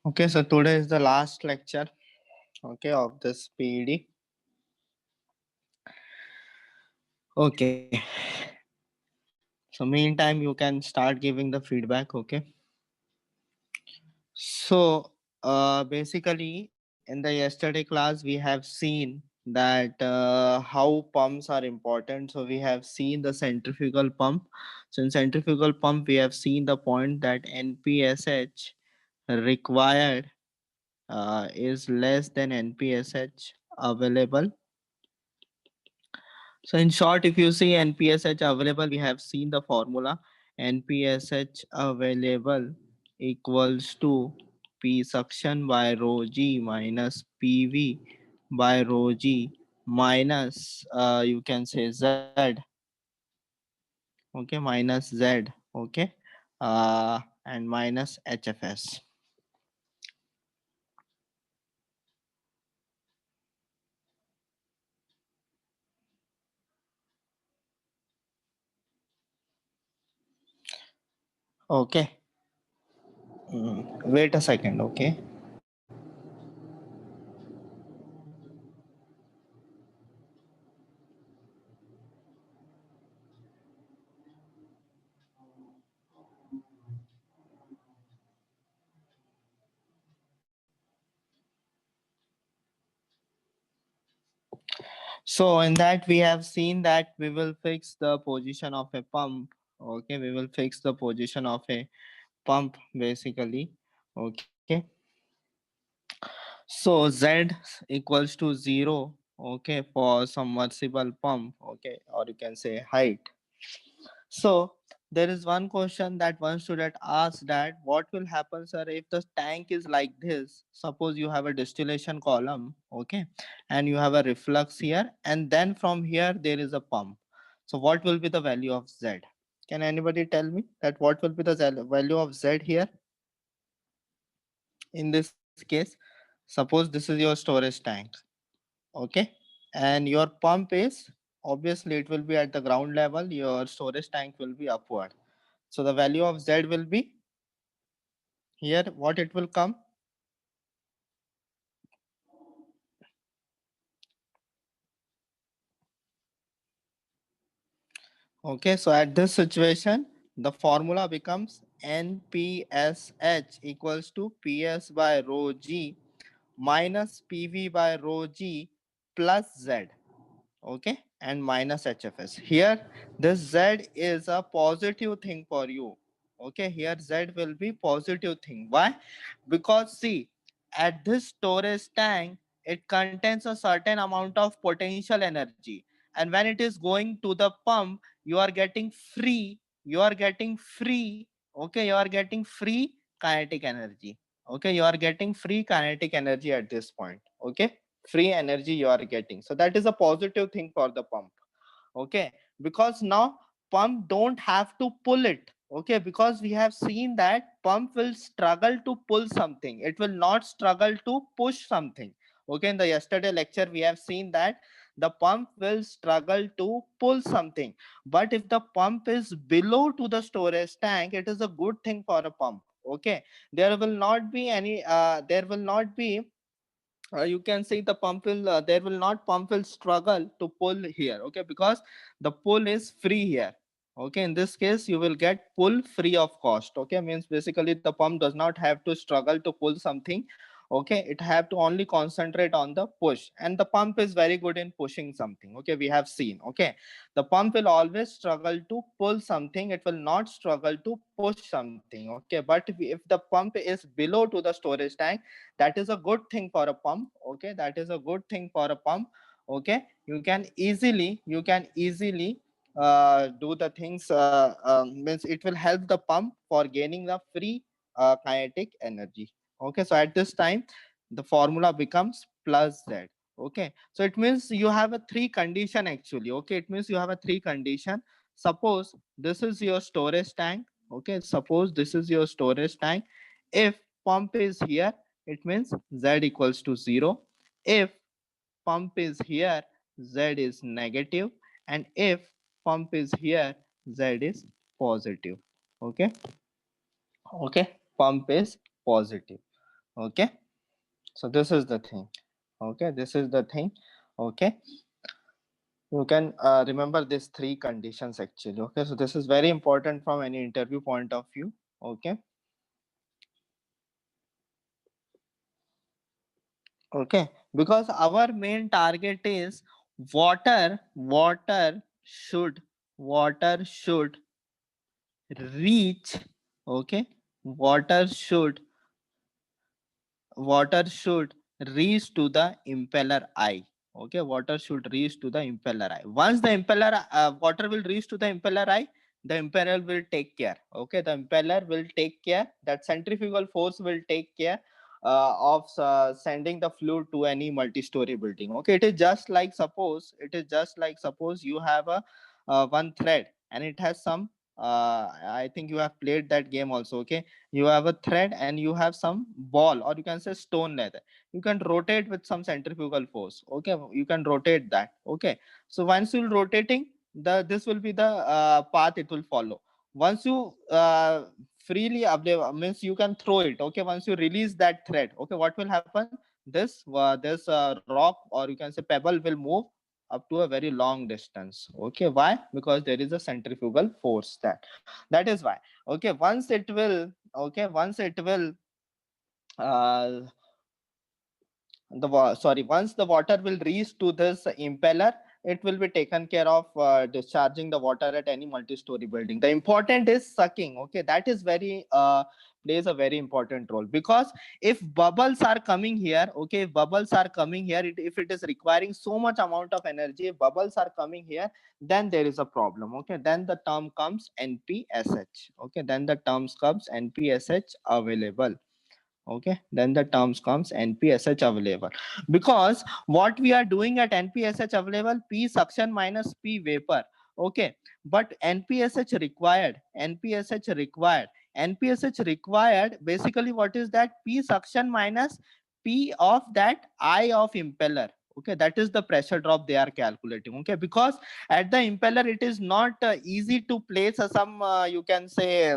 Okay, so today is the last lecture, okay, of this PED. Okay, so meantime you can start giving the feedback. Okay, so basically in the yesterday class we have seen that how pumps are important. So we have seen the centrifugal pump. So in centrifugal pump we have seen the point that NPSH required is less than NPSH available. So in short, if you see NPSH available, we have seen the formula. NPSH available equals to P suction by rho G minus PV by rho G minus you can say Z, okay, minus Z, okay, and minus HFS. Okay. Wait a second, okay. So in that we have seen that we will fix the position of a pump. Okay, we will fix the position of a pump basically. Okay. So Z equals to 0. Okay, for submersible pump. Okay, or you can say height. So there is one question that one student asked that what will happen, sir, if the tank is like this? Suppose you have a distillation column, okay, and you have a reflux here, and then from here there is a pump. So what will be the value of Z? Can anybody tell me that what will be the value of Z here in this case? Suppose this is your storage tank, okay, and your pump is obviously it will be at the ground level, your storage tank will be upward. So the value of Z will be here, what it will come. Okay, so at this situation, the formula becomes NPSH equals to PS by rho G minus PV by rho G plus Z. Okay, and minus HFS. Here, this Z is a positive thing for you. Okay, here Z will be positive thing. Why? Because see, at this storage tank, it contains a certain amount of potential energy, and when it is going to the pump, you are getting free. You are getting free. Okay, you are getting free kinetic energy. Okay, you are getting free kinetic energy at this point. Okay, free energy you are getting, so that is a positive thing for the pump. Okay, because now pump don't have to pull it. Okay, because we have seen that pump will struggle to pull something, it will not struggle to push something. Okay, in the yesterday lecture we have seen that the pump will struggle to pull something, but if the pump is below to the storage tank, it is a good thing for a pump. Okay, there will not be any there will not be you can see the pump will there will not pump will struggle to pull here. Okay, because the pull is free here. Okay, in this case you will get pull free of cost. Okay, means basically the pump does not have to struggle to pull something. Okay, it have to only concentrate on the push, and the pump is very good in pushing something. Okay, we have seen. Okay, the pump will always struggle to pull something, it will not struggle to push something. Okay, but if the pump is below to the storage tank, that is a good thing for a pump. Okay, that is a good thing for a pump. Okay, you can easily do the things means it will help the pump for gaining the free kinetic energy. Okay, so at this time the formula becomes plus Z. Okay, so it means you have a three condition actually. Okay, it means you have a three condition. Suppose this is your storage tank. Okay, suppose this is your storage tank. If pump is here, it means Z equals to 0. If pump is here, Z is negative, and if pump is here, Z is positive. Okay, okay, pump is positive. Okay, so this is the thing. Okay, this is the thing. Okay, you can remember these three conditions actually. Okay, so this is very important from any interview point of view. Okay, okay, because our main target is water should water should reach. Okay, water should water should reach to the impeller eye. Okay, water should reach to the impeller eye. Once the impeller water will reach to the impeller eye, the impeller will take care. Okay, the impeller will take care, that centrifugal force will take care of sending the fluid to any multi-story building. Okay, it is just like suppose you have a one thread and it has some I think you have played that game also. Okay, you have a thread and you have some ball, or you can say stone leather. You can rotate with some centrifugal force. Okay, you can rotate that. Okay, so once you're rotating, the this will be the path it will follow. Once you freely means you can throw it. Okay, once you release that thread, okay, what will happen? This rock, or you can say pebble, will move up to a very long distance. Okay, why? Because there is a centrifugal force. That is why. Okay, once it will uh, once the water will reach to this impeller, it will be taken care of discharging the water at any multi-story building. The important is sucking. Okay, that is very plays a very important role, because if bubbles are coming here, okay, if bubbles are coming here, if it is requiring so much amount of energy, if bubbles are coming here, then there is a problem. Okay, then the term comes npsh. Okay, then the terms comes npsh available. Okay, then the terms comes npsh available, because what we are doing at npsh available, p suction minus p vapor. Okay, but npsh required basically what is that? P suction minus p of that eye of impeller. Okay, that is the pressure drop they are calculating. Okay, because at the impeller it is not easy to place some you can say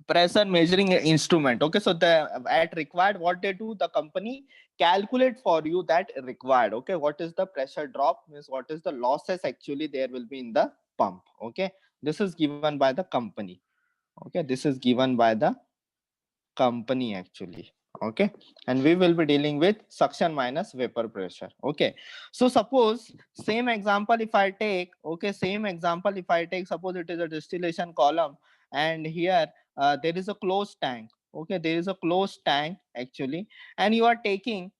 pressure measuring instrument. Okay, so the at required, what they do, the company calculate for you that required. Okay, what is the pressure drop, means what is the losses actually there will be in the pump. Okay, this is given by the company. Okay, this is given by the company actually. Okay, and we will be dealing with suction minus vapor pressure. Okay, so suppose same example if I take. Okay, same example if I take, suppose it is a distillation column, and here there is a closed tank. Okay, there is a closed tank actually, and you are taking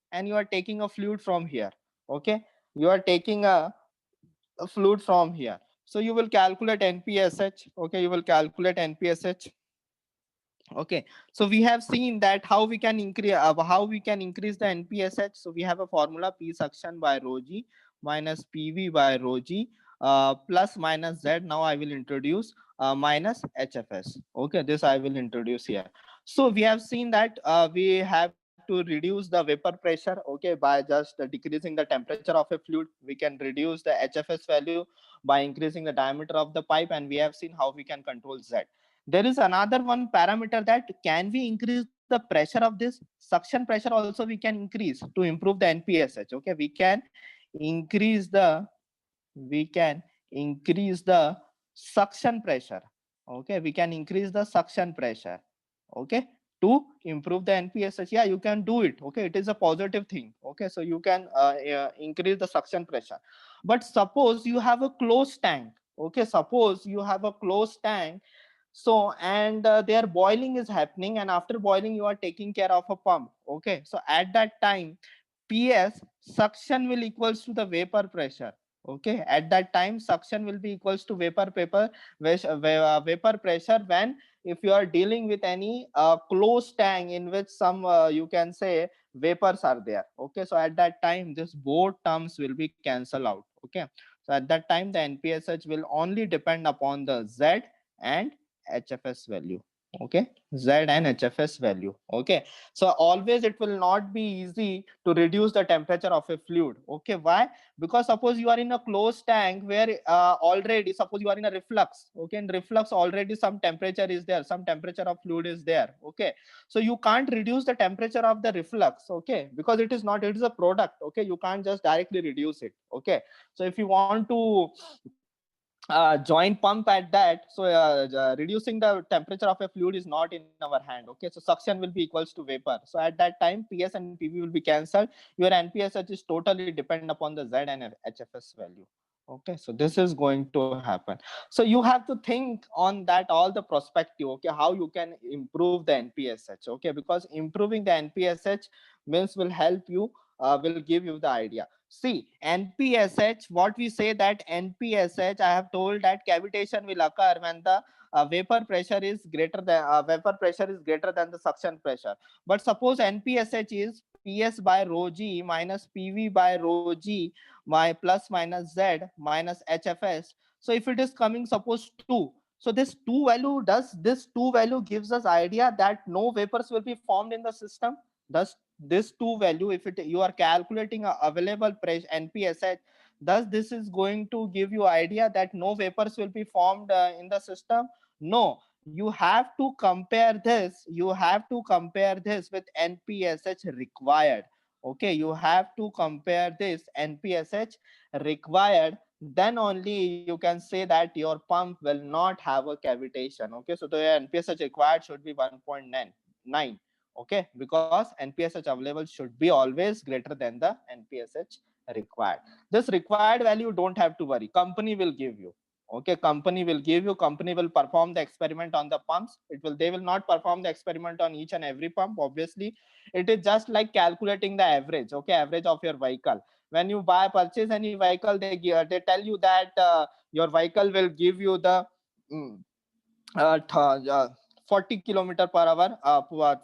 a fluid from here. Okay, you are taking a fluid from here, so you will calculate npsh. Okay, you will calculate npsh. Okay, so we have seen that how we can increase the npsh. So we have a formula: p suction by rho g minus pv by rho g plus minus z. Now I will introduce minus hfs. Okay, this I will introduce here. So we have seen that we have to reduce the vapor pressure. Okay, by just decreasing the temperature of a fluid, we can reduce the hfs value by increasing the diameter of the pipe, and we have seen how we can control z. There is another one parameter, that can we increase the pressure of this suction pressure also, we can increase to improve the npsh. Okay, increase the we can increase the suction pressure. Okay, we can increase the suction pressure. Okay, to improve the npsh. Yeah, you can do it. Okay, it is a positive thing. Okay, so you can increase the suction pressure. But suppose you have a closed tank. Okay, suppose you have a closed tank, so and their boiling is happening, and after boiling you are taking care of a pump. Okay, so at that time, ps suction will equals to the vapor pressure. Okay, at that time suction will be equals to vapor pressure, when if you are dealing with any closed tank in which some you can say vapors are there. Okay, so at that time this both terms will be cancelled out. Okay, so at that time the npsh will only depend upon the z and hfs value. Okay, Z and HFS value. Okay, so always it will not be easy to reduce the temperature of a fluid. Okay, why? Because suppose you are in a closed tank where already, suppose you are in a reflux. Okay, in reflux already some temperature is there, some temperature of fluid is there. Okay, so you can't reduce the temperature of the reflux. Okay, because it is not, it is a product. Okay, you can't just directly reduce it. Okay, so if you want to join pump at that, so reducing the temperature of a fluid is not in our hand. Okay, so suction will be equals to vapor, so at that time PS and PV will be cancelled. Your NPSH is totally depend upon the Z and HFS value. Okay, so this is going to happen. So you have to think on that all the perspective. Okay, how you can improve the NPSH. Okay, because improving the NPSH means will help you, will give you the idea. See, NPSH, what we say that NPSH, I have told that cavitation will occur when the vapor pressure is greater than the suction pressure. But suppose NPSH is PS by rho G minus PV by rho G, my plus minus Z minus HFS. So if it is coming suppose 2, so this 2 value, does this 2 value gives us idea that no vapors will be formed in the system? Does this 2 value, if it you are calculating a available pressure NPSH, thus this is going to give you idea that no vapors will be formed in the system? No, you have to compare this, you have to compare this with NPSH required. Okay, you have to compare this NPSH required, then only you can say that your pump will not have a cavitation. Okay, so the NPSH required should be 1.9. Okay, because NPSH available should be always greater than the NPSH required. This required value don't have to worry, company will give you. Okay, company will give you, company will perform the experiment on the pumps. It will, they will not perform the experiment on each and every pump, obviously. It is just like calculating the average. Okay, average of your vehicle. When you buy purchase any vehicle, they tell you that your vehicle will give you the mm, 40 kilometer per hour,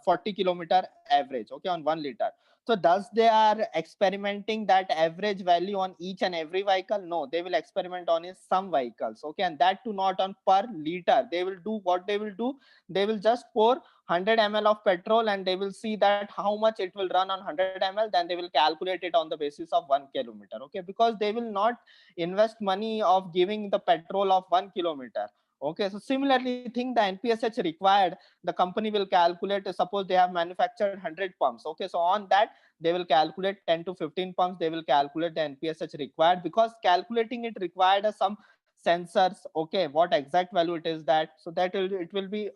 40 kilometer average, okay, on 1 liter. So thus they are experimenting that average value on each and every vehicle? No, they will experiment on some vehicles. Okay, and that too not on per liter. They will do what they will do, they will just pour 100 ml of petrol and they will see that how much it will run on 100 ml, then they will calculate it on the basis of 1 kilometer. Okay, because they will not invest money of giving the petrol of 1 kilometer. Okay, so similarly think the NPSH required, the company will calculate, suppose they have manufactured 100 pumps. Okay, so on that they will calculate 10 to 15 pumps, they will calculate the NPSH required, because calculating it required some sensors. Okay, what exact value it is that, so that it will be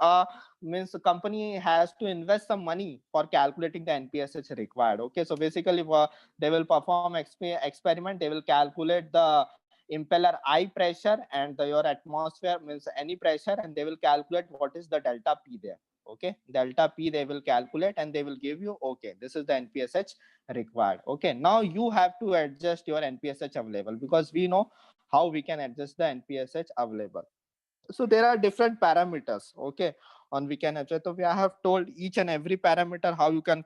means the company has to invest some money for calculating the NPSH required. Okay, so basically they will perform experiment, they will calculate the impeller eye pressure and your atmosphere means any pressure, and they will calculate what is the delta P there. Okay, delta P they will calculate and they will give you, okay, this is the NPSH required. Okay, now you have to adjust your NPSH available, because we know how we can adjust the NPSH available. So there are different parameters. Okay, on we can adjust. So we have told each and every parameter how you can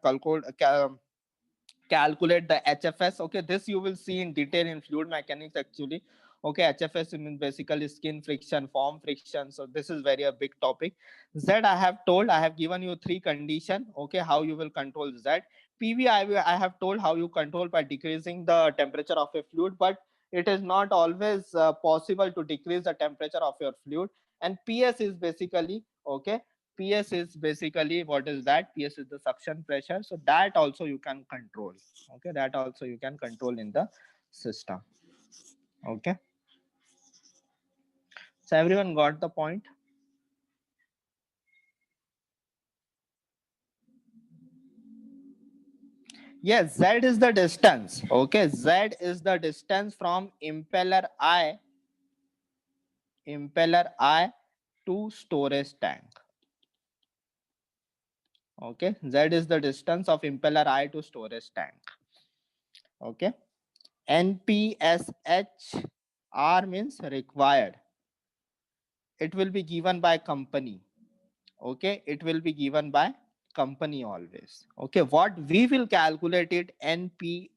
calculate the HFS. Okay, this you will see in detail in fluid mechanics actually. Okay, HFS means basically skin friction, form friction. So this is very a big topic. Z I have told, I have given you three condition. Okay, how you will control Z. PV I have told how you control by decreasing the temperature of a fluid, but it is not always possible to decrease the temperature of your fluid. And PS is basically, okay, PS is basically, what is that? PS is the suction pressure. So that also you can control. Okay, that also you can control in the system. Okay. So everyone got the point? Yes, Z is the distance. Okay, Z is the distance from impeller eye to storage tank. Okay, Z is the distance of impeller eye to storage tank. Okay, NPSH R means required. It will be given by company. Okay, it will be given by company always. Okay, what we will calculate it, NPSHA,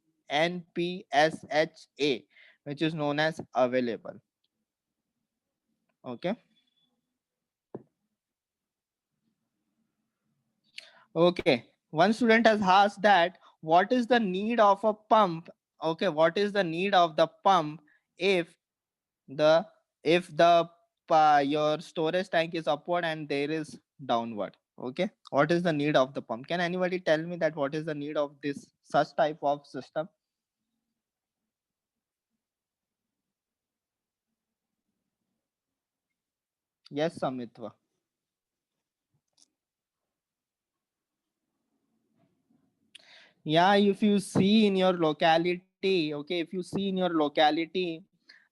which is known as available. Okay, Okay. One student has asked that what is the need of a pump? Okay, what is the need of the pump if the if the your storage tank is upward and there is downward? Okay, what is the need of the pump? Can anybody tell me that what is the need of this such type of system? Yes, Samitva. Yeah, if you see in your locality, okay, if you see in your locality,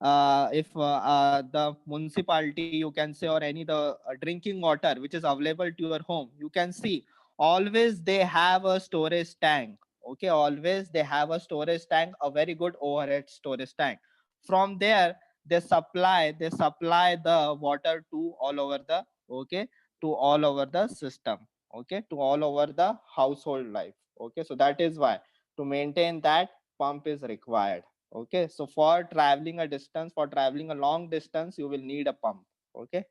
if the municipality, you can say, or any the drinking water which is available to your home, you can see always they have a storage tank. Okay, always they have a storage tank, a very good overhead storage tank. From there, they supply the water to all over the, okay, to all over the system, okay, to all over the household life. Okay, so that is why to maintain that pump is required. Okay, so for traveling a distance, for traveling a long distance, you will need a pump. Okay,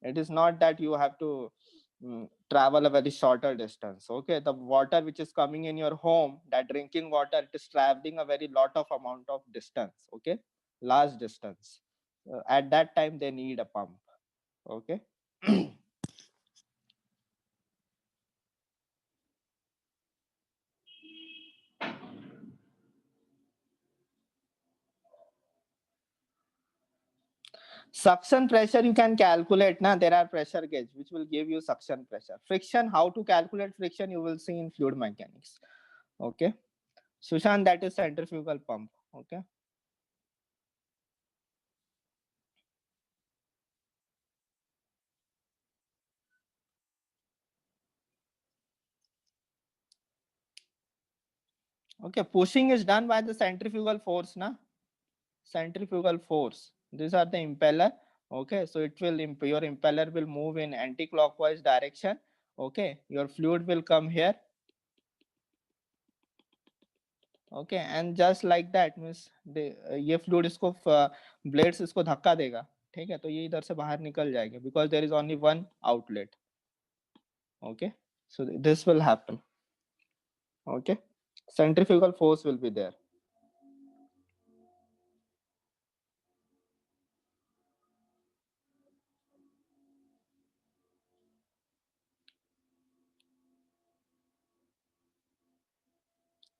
it is not that you have to travel a very shorter distance. Okay, the water which is coming in your home, that drinking water, it is traveling a very lot of amount of distance. Okay, large distance. At that time they need a pump. Okay. Suction pressure you can calculate. Now there are pressure gauge which will give you suction pressure. Friction, how to calculate friction, you will see in fluid mechanics. Okay, Sushant, that is centrifugal pump. Okay. Okay, pushing is done by the centrifugal force. Na, centrifugal force, these are the impeller. Okay, so it will your impeller will move in anti-clockwise direction. Okay, your fluid will come here. Okay, and just like that means ये fluid इसको blades इसको धक्का देगा. ठीक है, तो ये इधर से बाहर निकल जाएगा because there is only one outlet. Okay, so this will happen. Okay, centrifugal force will be there.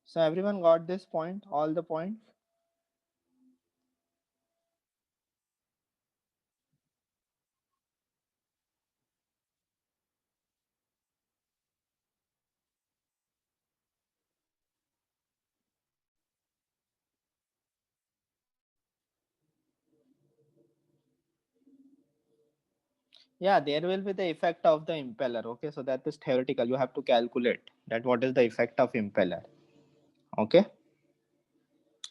So everyone got this point, all the points? Yeah, there will be the effect of the impeller. Okay, so that is theoretical, you have to calculate that what is the effect of impeller. Okay,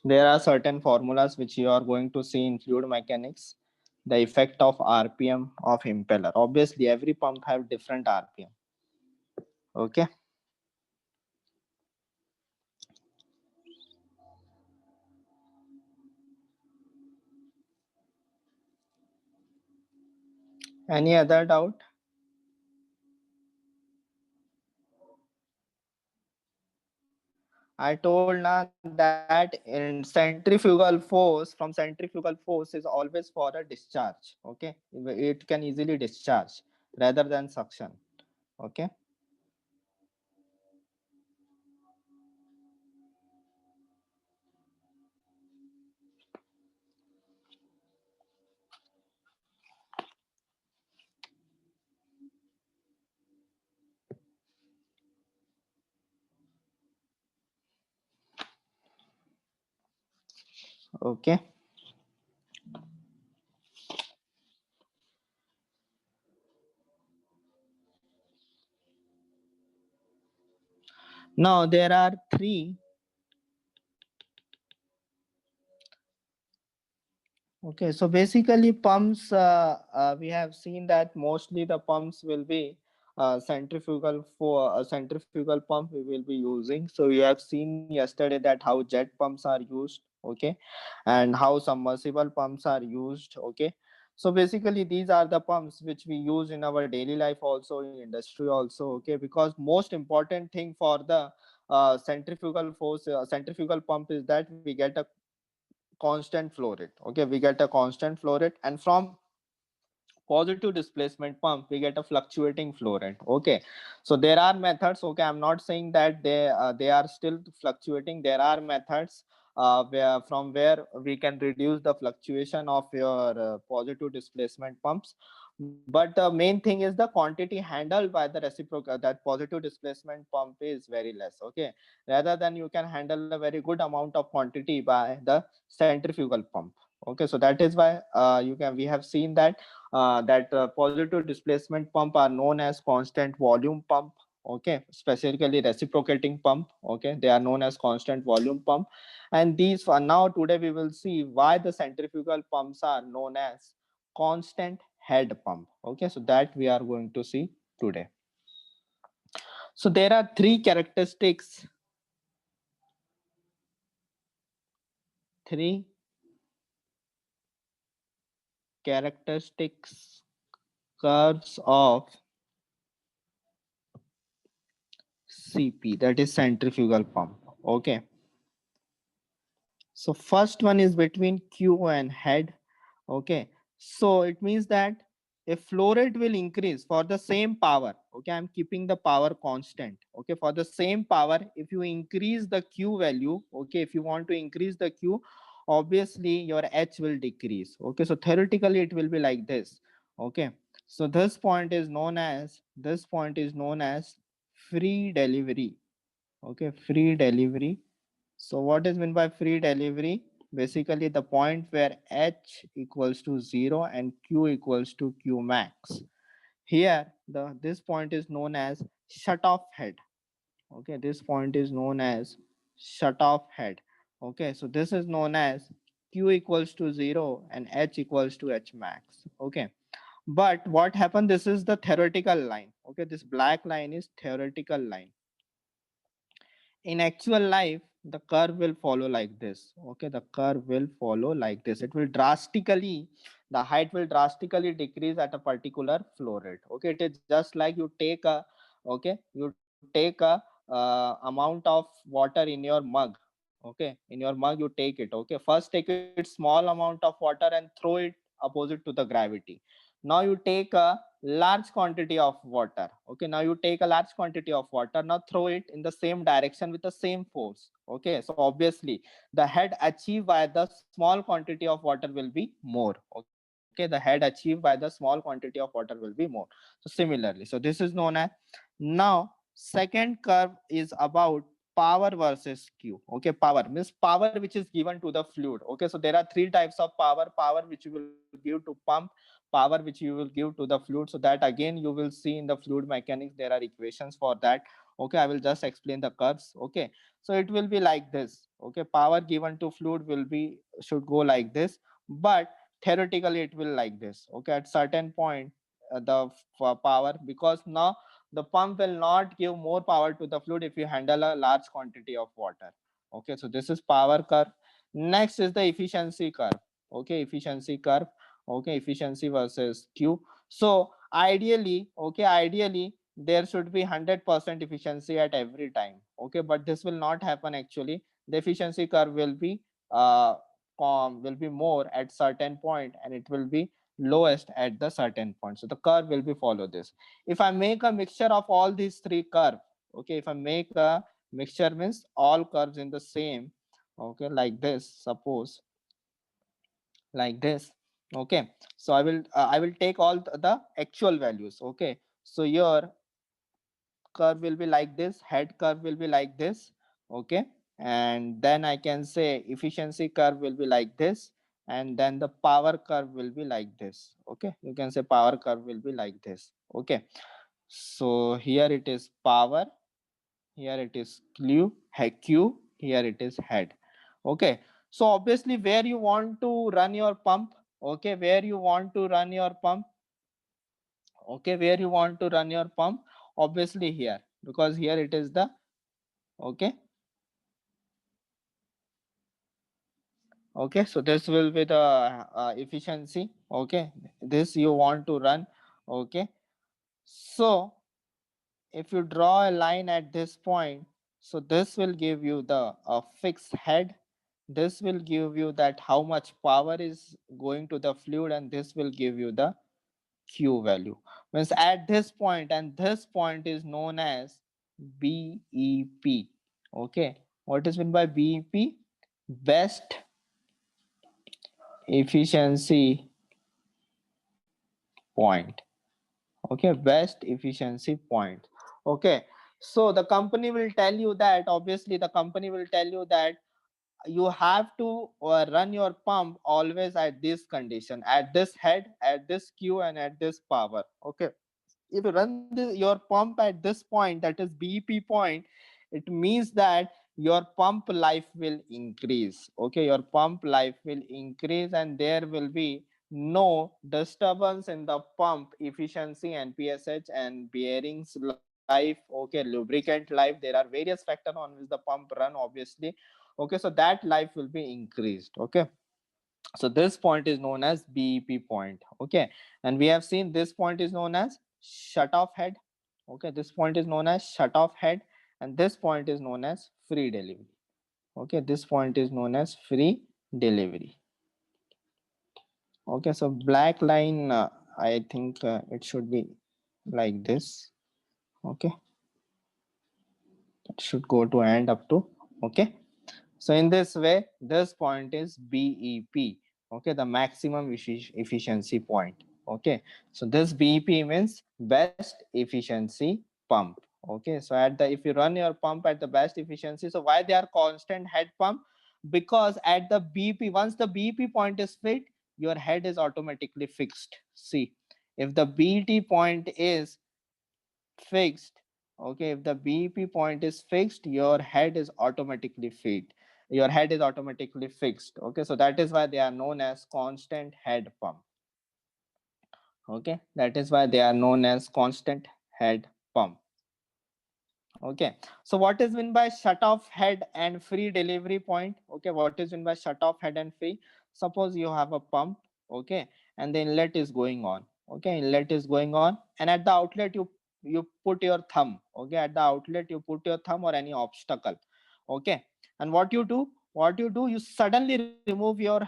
there are certain formulas which you are going to see in fluid mechanics. The effect of rpm of impeller, obviously every pump have different rpm. Okay, any other doubt? I told now that in centrifugal force, from centrifugal force is always for a discharge. Okay, it can easily discharge rather than suction. Okay. Okay, now there are three. Okay, so basically pumps, we have seen that mostly the pumps will be centrifugal. For a centrifugal pump we will be using. So you have seen yesterday that how jet pumps are used. Okay, and how submersible pumps are used. Okay, So basically these are the pumps which we use in our daily life also, in industry also, okay, because most important thing for the centrifugal force, centrifugal pump is that we get a constant flow rate. Okay, we get a constant flow rate, and from positive displacement pump we get a fluctuating flow rate. Okay, so there are methods. Okay, I'm not saying that they are still fluctuating. There are methods where we can reduce the fluctuation of your positive displacement pumps, but the main thing is the quantity handled by the reciprocal, that positive displacement pump is very less. Okay, rather than you can handle a very good amount of quantity by the centrifugal pump. Okay, so that is why we have seen that positive displacement pump are known as constant volume pump. Okay, specifically reciprocating pump. Okay, they are known as constant volume pump. And these for now, today we will see why the centrifugal pumps are known as constant head pump. Okay, so that we are going to see today. So there are three characteristics curves of CP, that is centrifugal pump. Okay, so first one is between Q and head. Okay, so it means that a flow rate will increase for the same power. Okay, I'm keeping the power constant. Okay, for the same power, if you increase the Q value, okay, if you want to increase the Q, obviously your H will decrease. Okay, so theoretically it will be like this. Okay, so this point is known as free delivery. Okay, free delivery. So what is meant by free delivery? Basically the point where H equals to 0 and Q equals to Q max. Here this point is known as shut off head. Okay, this point is known as shut off head. Okay, so this is known as Q equals to 0 and H equals to H max. Okay, but what happened, this is the theoretical line. Okay, this black line is theoretical line. In actual life the curve will follow like this. Okay, the curve will follow like this. It will drastically, the height will drastically decrease at a particular flow rate. Okay, it is just like you take a, okay, you take a amount of water in your mug. Okay, in your mug you take it. Okay, first take it small amount of water and throw it opposite to the gravity. Now you take a large quantity of water. Okay, now you take a large quantity of water, now throw it in the same direction with the same force. Okay, so obviously the head achieved by the small quantity of water will be more. Okay, the head achieved by the small quantity of water will be more. So similarly, so this is known as, now second curve is about power versus Q. Okay, power means power which is given to the fluid. Okay, so there are three types of power: power which you will give to pump, power which you will give to the fluid. So that again you will see in the fluid mechanics, there are equations for that. Okay, I will just explain the curves. Okay, so it will be like this. Okay, power given to fluid will be, should go like this, but theoretically it will like this. Okay, at certain point power, because now the pump will not give more power to the fluid if you handle a large quantity of water. Okay, so this is power curve. Next is the efficiency curve. Okay, efficiency curve. Okay, efficiency versus Q. So ideally, okay, ideally there should be 100% efficiency at every time. Okay, but this will not happen actually. The efficiency curve uh will be more at certain point, and it will be lowest at the certain point. So the curve will be follow this. If I make a mixture of all these three curve, okay, if I make a mixture means all curves in the same, okay, like this, suppose like this. Okay, so I will take all the actual values. Okay, so your curve will be like this, head curve will be like this. Okay, and then I can say efficiency curve will be like this, and then the power curve will be like this. Okay, you can say power curve will be like this. Okay, so here it is power, here it is q, here it is head. Okay, so obviously where you want to run your pump, okay, where you want to run your pump, okay, where you want to run your pump, obviously here, because here it is the, okay, Okay, so this will be the efficiency. Okay, this you want to run. Okay, so if you draw a line at this point, so this will give you the fixed head. This will give you that how much power is going to the fluid, and this will give you the Q value. Means at this point, and this point is known as BEP. Okay, what is meant by BEP? Best efficiency point. Okay, best efficiency point. Okay, so the company will tell you that, obviously the company will tell you that you have to run your pump always at this condition, at this head, at this Q, and at this power. Okay, if you run your pump at this point, that is BEP point, it means that your pump life will increase. Okay, your pump life will increase, and there will be no disturbance in the pump efficiency and PSH and bearings life. Okay, lubricant life, there are various factors on which the pump run, obviously. Okay, so that life will be increased. Okay, so this point is known as BEP point. Okay, and we have seen this point is known as shut off head. Okay, this point is known as shut off head, and this point is known as free delivery. Okay, this point is known as free delivery. Okay, so black line, I think it should be like this. Okay, it should go to end up to. Okay, so in this way, this point is BEP. Okay, the maximum efficiency point. Okay, so this BEP means best efficiency pump. Okay, so at the, if you run your pump at the best efficiency, so why they are constant head pump? Because at the BP, once the BP point is fit, your head is automatically fixed. See, if the BT point is fixed, okay, if the BEP point is fixed, your head is automatically fit, your head is automatically fixed. Okay, so that is why they are known as constant head pump. Okay, that is why they are known as constant head pump. Okay, so what is meant by shut off head and free delivery point? Okay, what is meant by shut off head and free? Suppose you have a pump, okay, and the inlet is going on. Okay, inlet is going on, and at the outlet you put your thumb. Okay, at the outlet you put your thumb or any obstacle. Okay, and what you do? What you do? You suddenly remove your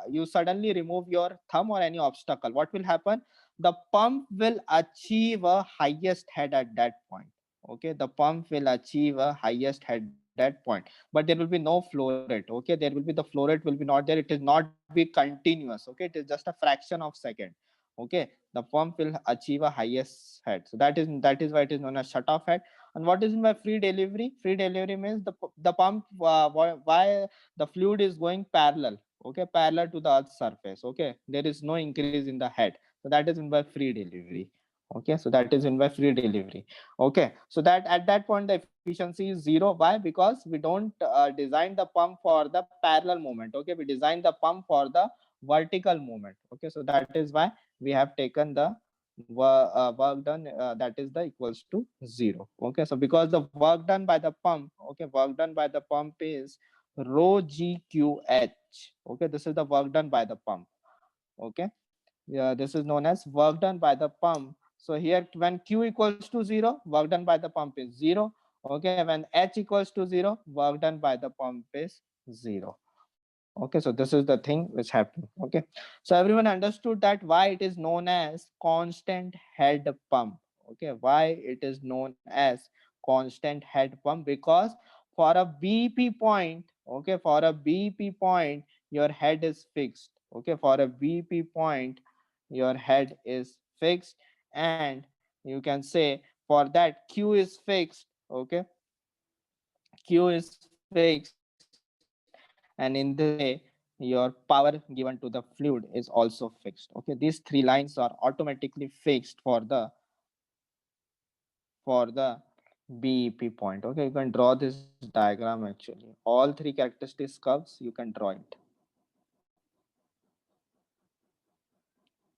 you suddenly remove your thumb or any obstacle. What will happen? The pump will achieve a highest head at that point. Okay, the pump will achieve a highest head at point, but there will be no flow rate. Okay, there will be, the flow rate will be not there, it is not be continuous. Okay, it is just a fraction of second. Okay, the pump will achieve a highest head, so that is why it is known as shut off head. And what is my free delivery? Free delivery means the pump, why the fluid is going parallel. Okay, parallel to the earth's surface. Okay, there is no increase in the head, so that is in by free delivery. Okay, so that is in by free delivery. Okay, so that at that point the efficiency is zero. Why? Because we don't design the pump for the parallel movement. Okay, we design the pump for the vertical movement. Okay, so that is why we have taken the work done, that is the equals to zero. Okay, so because the work done by the pump, okay, work done by the pump is rho GQH. Okay, this is the work done by the pump. Okay, yeah, this is known as work done by the pump. So here when Q equals to 0, work done by the pump is 0. Okay, when H equals to 0, work done by the pump is 0. Okay, so this is the thing which happened. Okay, so everyone understood that why it is known as constant head pump. Okay, why it is known as constant head pump? Because for a BP point, okay, for a BP point, your head is fixed. Okay, for a BP point, your head is fixed, and you can say for that Q is fixed. Okay, Q is fixed, and in this way your power given to the fluid is also fixed. Okay, these three lines are automatically fixed for the BEP point. Okay, you can draw this diagram actually. All three characteristics curves you can draw it.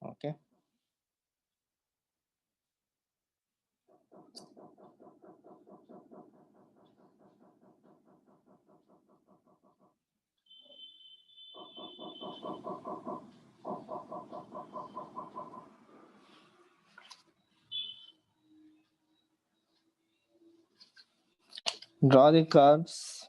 Okay. Draw the curves.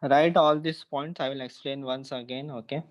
Write all these points. I will explain once again. Okay.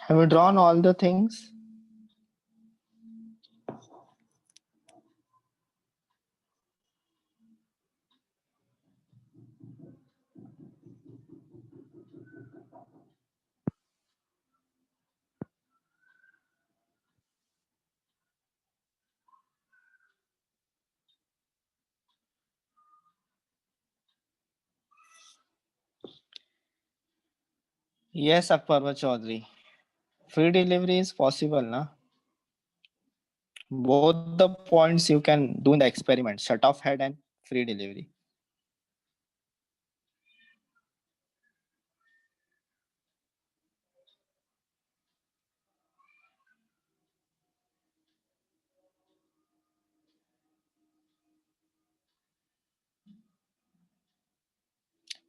Have you drawn all the things? Yes, Akbarwa Chaudhary. Free delivery is possible, na? Both the points you can do in the experiment: shut off head and free delivery.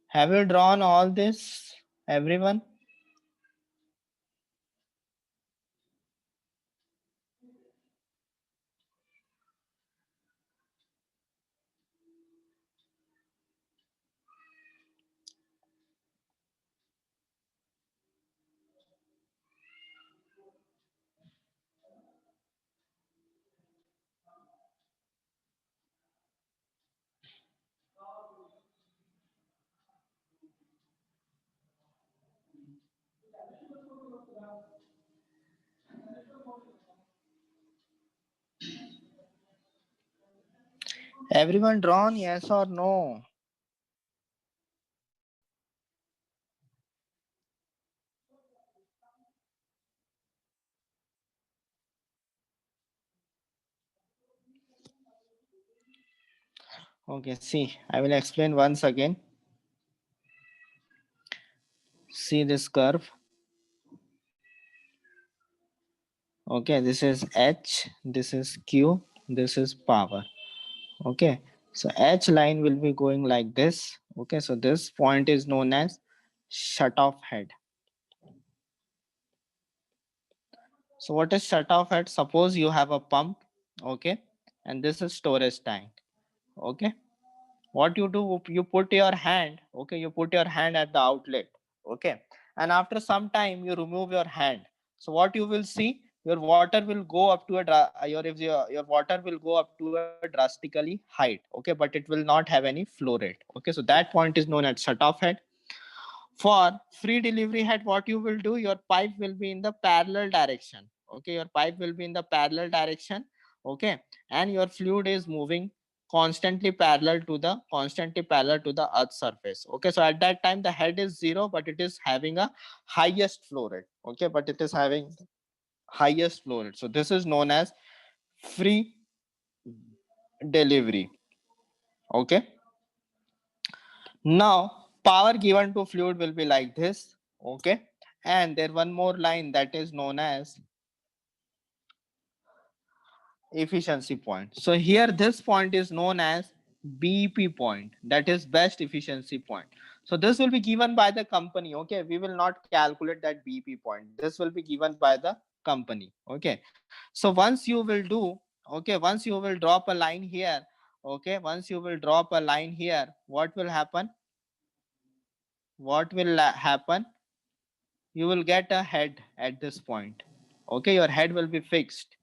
Have you drawn all this, everyone? Everyone drawn, yes or no? Okay, see, I will explain once again. See this curve. Okay, this is H, this is Q, this is power. Okay, so H line will be going like this. Okay, so this point is known as shut off head. So what is shut off head? Suppose you have a pump, okay, and this is storage tank. Okay, what you do, you put your hand, okay, you put your hand at the outlet, okay, and after some time you remove your hand. So what you will see, your water will go up to your water will go up to a drastically height, okay, but it will not have any flow rate. Okay, so that point is known as shut off head. For free delivery head, what you will do, your pipe will be in the parallel direction. Okay, your pipe will be in the parallel direction. Okay, and your fluid is moving constantly parallel to the earth surface. Okay, so at that time the head is zero, but it is having a highest flow rate. Okay, but it is having highest flow rate. So this is known as free delivery. Okay. Now power given to fluid will be like this. Okay. And there one more line that is known as efficiency point. So here this point is known as BEP point, that is best efficiency point. So this will be given by the company. Okay, we will not calculate that BEP point. This will be given by the company. Okay, so once you will do, okay, once you will drop a line here, okay, once you will drop a line here, what will happen? What will happen? You will get a head at this point. Okay, your head will be fixed.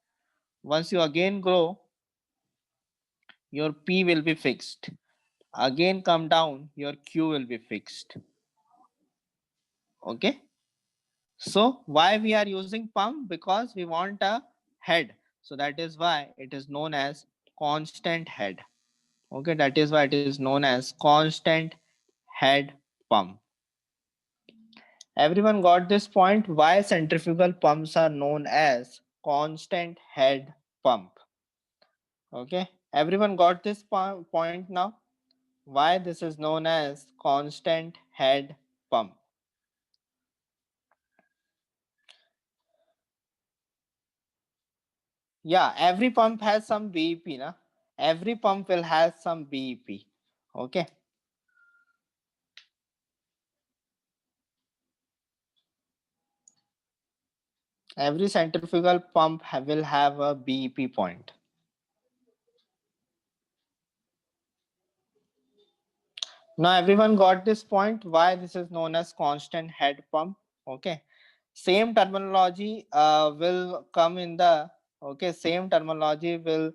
Once you again grow, your P will be fixed. Again come down, your Q will be fixed. Okay. So why we are using pump? Because we want a head. So that is why it is known as constant head. Okay, that is why it is known as constant head pump. Everyone got this point? Why centrifugal pumps are known as constant head pump? Okay, everyone got this point now? Why this is known as constant head pump? Yeah, every pump has some BEP, na? Every pump will have some BEP. Okay. Every centrifugal pump will have a BEP point. Now everyone got this point. Why this is known as constant head pump? Okay. Same terminology will come in the, okay, same terminology will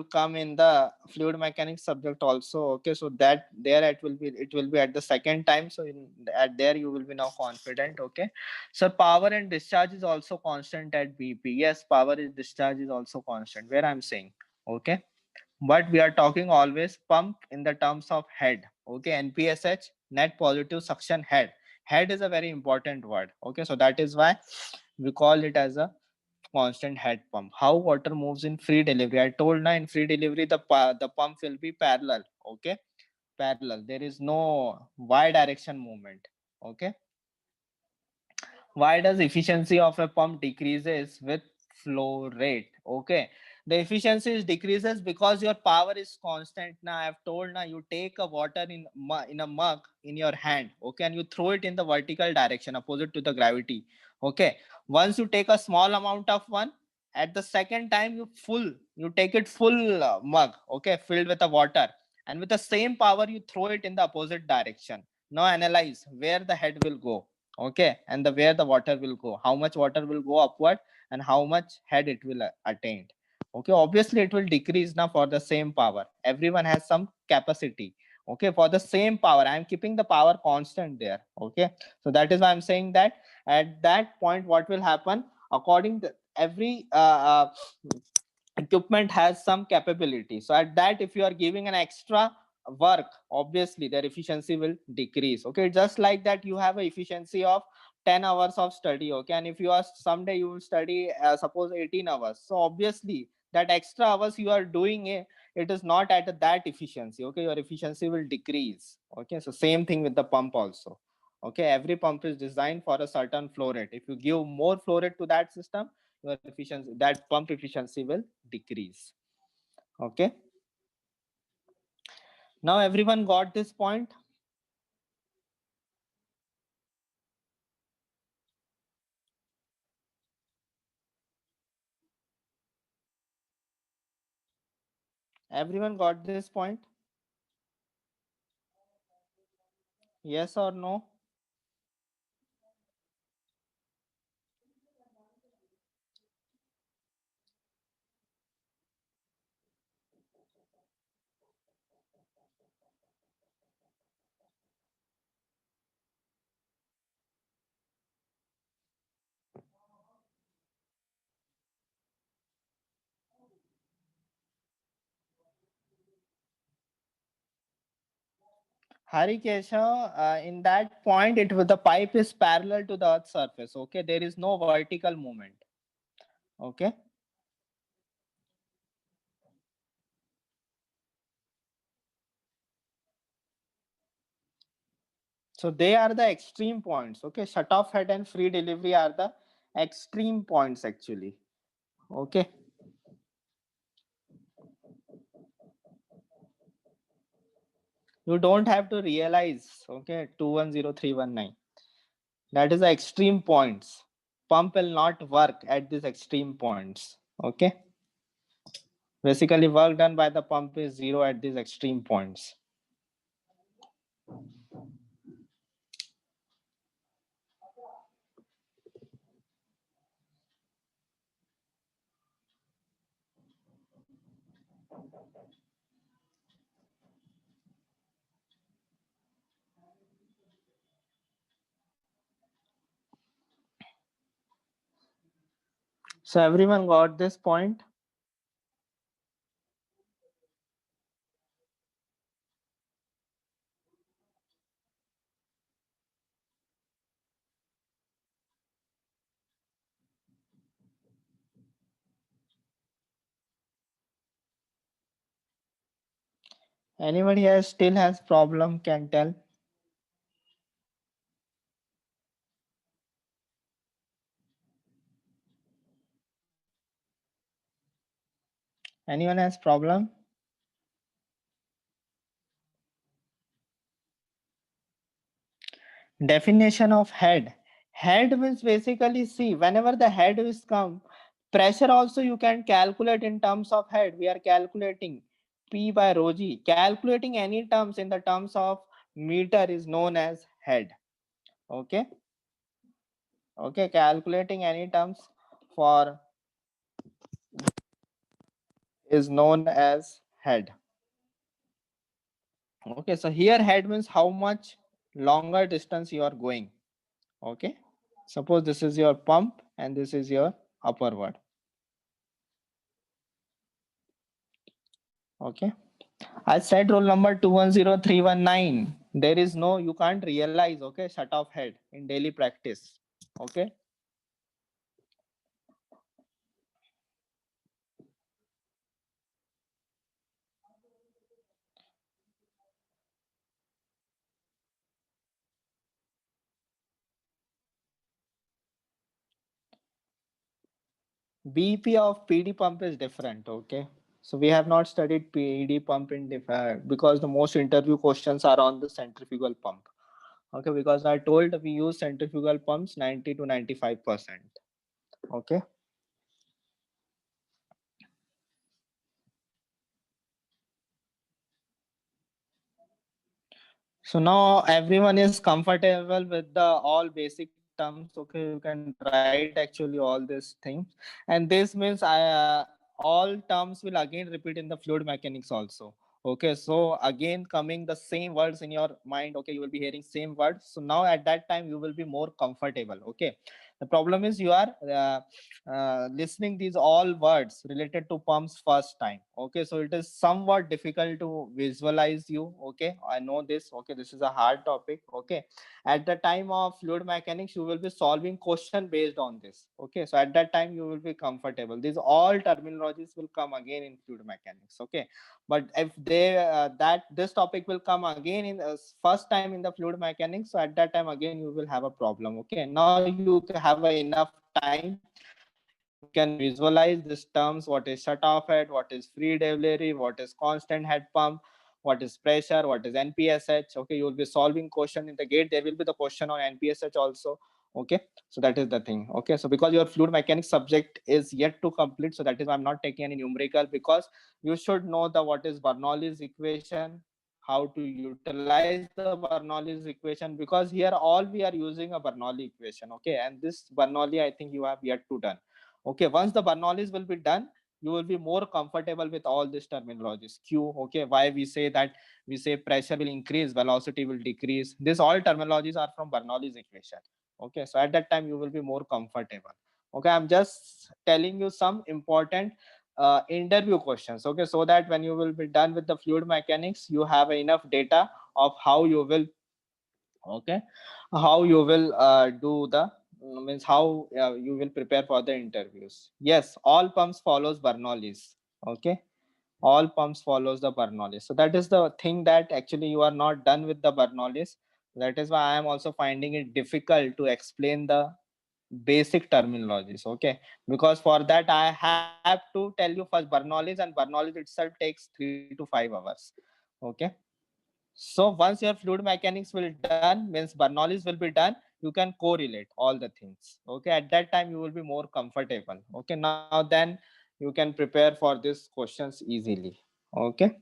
come in the fluid mechanics subject also. Okay, so that there it will be at the second time. So at there you will be now confident. Okay, so power and discharge is also constant at BP. Yes, power is discharge is also constant where I'm saying. Okay, but we are talking always pump in the terms of head. Okay, NPSH, net positive suction head. Head is a very important word. Okay, so that is why we call it as a constant head pump. How water moves in free delivery? I told now in free delivery the pump will be parallel. Okay, parallel. There is no y direction movement. Okay, why does efficiency of a pump decreases with flow rate? Okay, the efficiency is decreases because your power is constant. Now I have told, now you take a water in a mug in your hand. Okay, and you throw it in the vertical direction opposite to the gravity. Okay, once you take a small amount of one, at the second time you take it full mug, okay, filled with the water, and with the same power you throw it in the opposite direction. Now analyze where the head will go. Okay, and the where the water will go, how much water will go upward, and how much head it will attain. Okay, obviously it will decrease now for the same power. Everyone has some capacity. Okay, for the same power I am keeping the power constant there. Okay, so that is why I'm saying that at that point what will happen, according to every equipment has some capability. So at that, if you are giving an extra work, obviously their efficiency will decrease. Okay, just like that you have a efficiency of 10 hours of study. Okay, and if you are someday you will study suppose 18 hours, so obviously that extra hours you are doing it is not at that efficiency. Okay, your efficiency will decrease. Okay, so same thing with the pump also. Okay, every pump is designed for a certain flow rate. If you give more flow rate to that system, your efficiency, that pump efficiency will decrease. Okay, now everyone got this point? Everyone got this point? Yes or no? Harikesha, in that point, the pipe is parallel to the earth's surface. Okay, there is no vertical movement. Okay, So they are the extreme points. Okay, shut off head and free delivery are the extreme points actually. Okay, you don't have to realize. Okay, 210319. That is the extreme points. Pump will not work at these extreme points. Okay, basically work done by the pump is zero at these extreme points. So everyone got this point? Anybody has still has problem can tell. Anyone has problem? Definition of head. Head means basically see whenever the head is come, pressure also you can calculate in terms of head. We are calculating P by rho g. Calculating any terms in the terms of meter is known as head. Okay. Okay. Calculating any terms for is known as head. Okay. So here head means how much longer distance you are going. Okay. Suppose this is your pump and this is your upper word. Okay. I said roll number 210319. There is no, you can't realize, okay, shut off head in daily practice. Okay. BP of PD pump is different. Okay. So we have not studied PD pump in because the most interview questions are on the centrifugal pump. Okay. Because I told we use centrifugal pumps 90 to 95%. Okay. So now everyone is comfortable with the all basic terms. Okay, you can write actually all these things, and this means all terms will again repeat in the fluid mechanics also. Okay, so again coming the same words in your mind. Okay, you will be hearing same words. So now at that time you will be more comfortable. Okay, the problem is you are listening these all words related to pumps first time. Okay, so it is somewhat difficult to visualize you. Okay, I know this. Okay, this is a hard topic. Okay, at the time of fluid mechanics you will be solving question based on this. Okay, so at that time you will be comfortable. These all terminologies will come again in fluid mechanics. Okay, but if they that this topic will come again in first time in the fluid mechanics, so at that time again you will have a problem. Okay, now you have enough time, you can visualize these terms, what is shut off head, what is free delivery, what is constant head pump, what is pressure, what is npsh. Okay, you will be solving question in the gate, there will be the question on npsh also. Okay, so that is the thing. Okay, so because your fluid mechanics subject is yet to complete, so that is why I'm not taking any numerical, because you should know the what is Bernoulli's equation, how to utilize the Bernoulli's equation, because here all we are using a Bernoulli equation. Okay, and this Bernoulli I think you have yet to done. Okay, once the Bernoulli's will be done, you will be more comfortable with all these terminologies. Q. Okay, why we say that, we say pressure will increase, velocity will decrease. This all terminologies are from Bernoulli's equation. Okay, so at that time you will be more comfortable. Okay, I'm just telling you some important interview questions. Okay, so that when you will be done with the fluid mechanics, you have enough data of how you will, okay, how you will do the means how you will prepare for the interviews. Yes, all pumps follows Bernoulli's. Okay, all pumps follows the Bernoulli's. So that is the thing, that actually you are not done with the Bernoulli's. That is why I am also finding it difficult to explain the basic terminologies. Okay, because for that I have to tell you first Bernoulli's, and Bernoulli's itself takes 3 to 5 hours. Okay, so once your fluid mechanics will done, means Bernoulli's will be done, you can correlate all the things. Okay, at that time you will be more comfortable. Okay, now then you can prepare for these questions easily. Okay.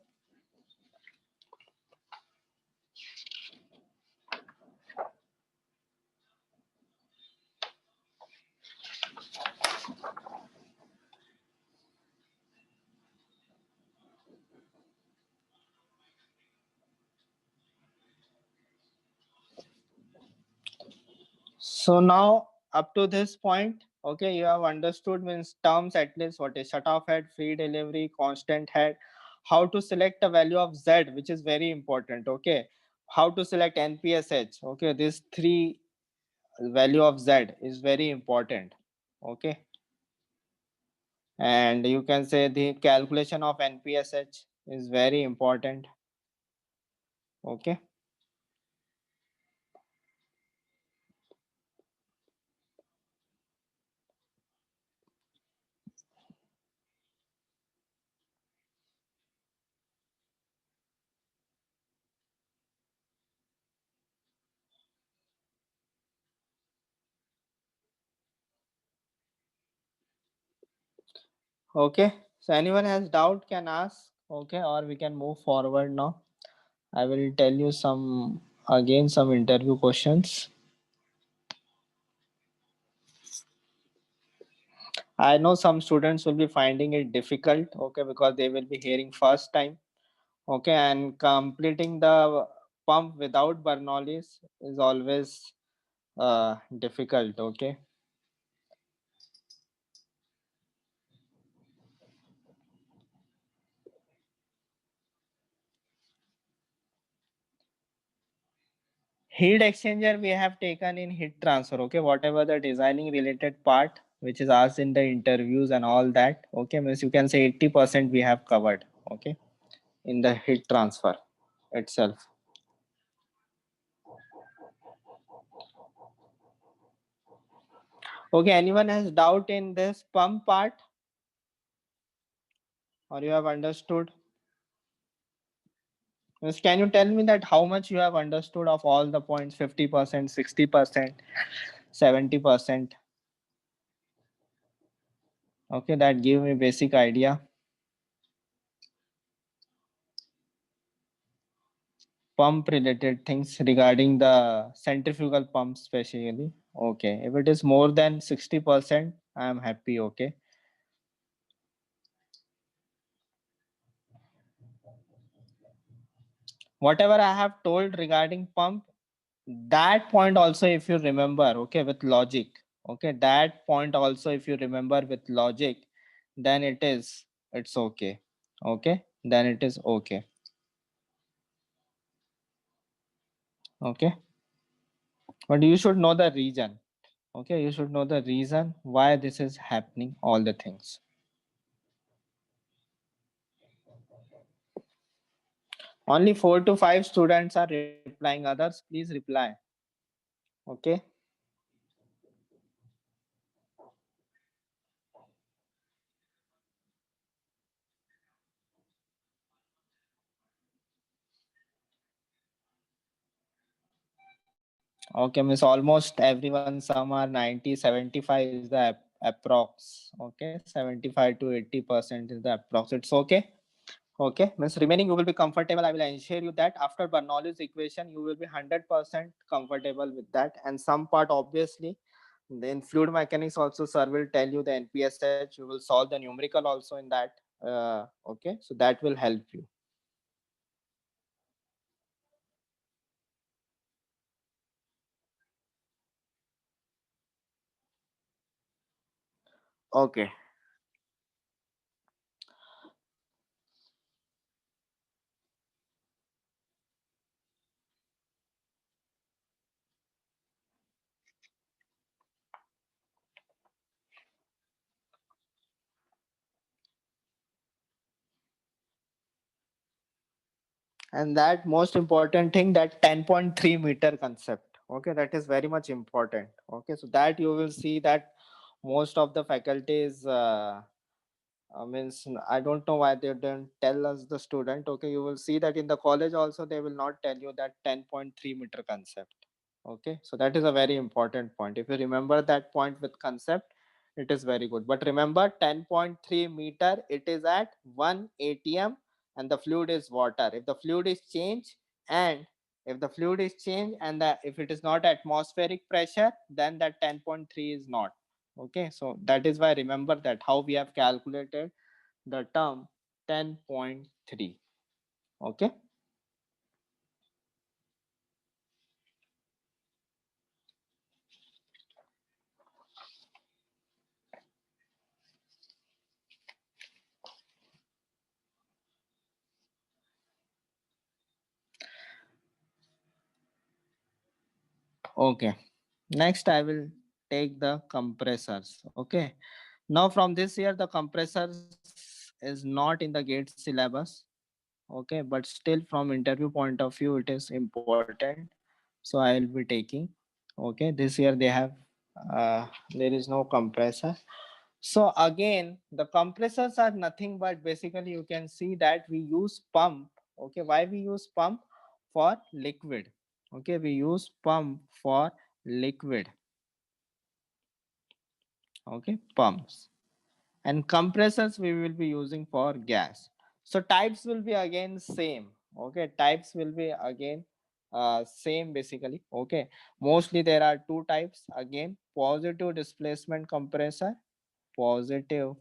So now up to this point, okay, you have understood means terms at least what is shut off head, free delivery, constant head, how to select a value of Z, which is very important. Okay, how to select NPSH. Okay, these three value of Z is very important. Okay, and you can say the calculation of NPSH is very important. Okay. Okay. So anyone has doubt can ask. Okay, or we can move forward now. I will tell you some interview questions. I know some students will be finding it difficult, okay, because they will be hearing first time, okay, and completing the pump without Bernoulli's is always difficult, okay. Heat exchanger we have taken in heat transfer, okay, whatever the designing related part which is asked in the interviews and all that, okay, means you can say 80% we have covered, okay, in the heat transfer itself. Okay, anyone has doubt in this pump part, or you have understood? Yes, can you tell me that how much you have understood of all the points? 50%, 60%, 70%. Okay, that give me basic idea. Pump related things regarding the centrifugal pump especially. Okay, if it is more than 60%, I am happy. Okay, whatever I have told regarding pump, that point also if you remember, okay, with logic, okay, that point also if you remember with logic, then it's okay, okay, then it is okay, okay, but you should know the reason, okay, you should know the reason why this is happening, all the things. Only 4 to 5 students are replying, others please reply. Okay. Okay, miss, almost everyone, some are 90, 75 is the approx. Okay, 75 to 80% is the approx. It's okay. Okay, miss, remaining you will be comfortable. I will ensure you that after Bernoulli's equation, you will be 100% comfortable with that. And some part, obviously, then fluid mechanics also, sir will tell you the NPSH. You will solve the numerical also in that. Okay, so that will help you. Okay. And that most important thing, that 10.3 meter concept, okay, that is very much important. Okay, so that you will see that most of the faculties means I don't know why they don't tell us the student. Okay, you will see that in the college also they will not tell you that 10.3 meter concept. Okay, so that is a very important point. If you remember that point with concept, it is very good. But remember, 10.3 meter, it is at 1 atm, and the fluid is water. If the fluid is changed, and if the fluid is changed, and if it is not atmospheric pressure, then that 10.3 is not. Okay, so that is why remember that how we have calculated the term 10.3. Okay. Okay, next I will take the compressors. Okay, now from this year the compressors is not in the GATE syllabus. Okay, but still from interview point of view it is important, so I will be taking. Okay, this year they have there is no compressor. So again, the compressors are nothing but basically you can see that we use pump. Okay, why we use pump? For liquid. Okay, we use pump for liquid. Okay, pumps. And compressors we will be using for gas. So types will be again same. Okay, types will be again same basically. Okay, mostly there are two types again: positive displacement compressor, positive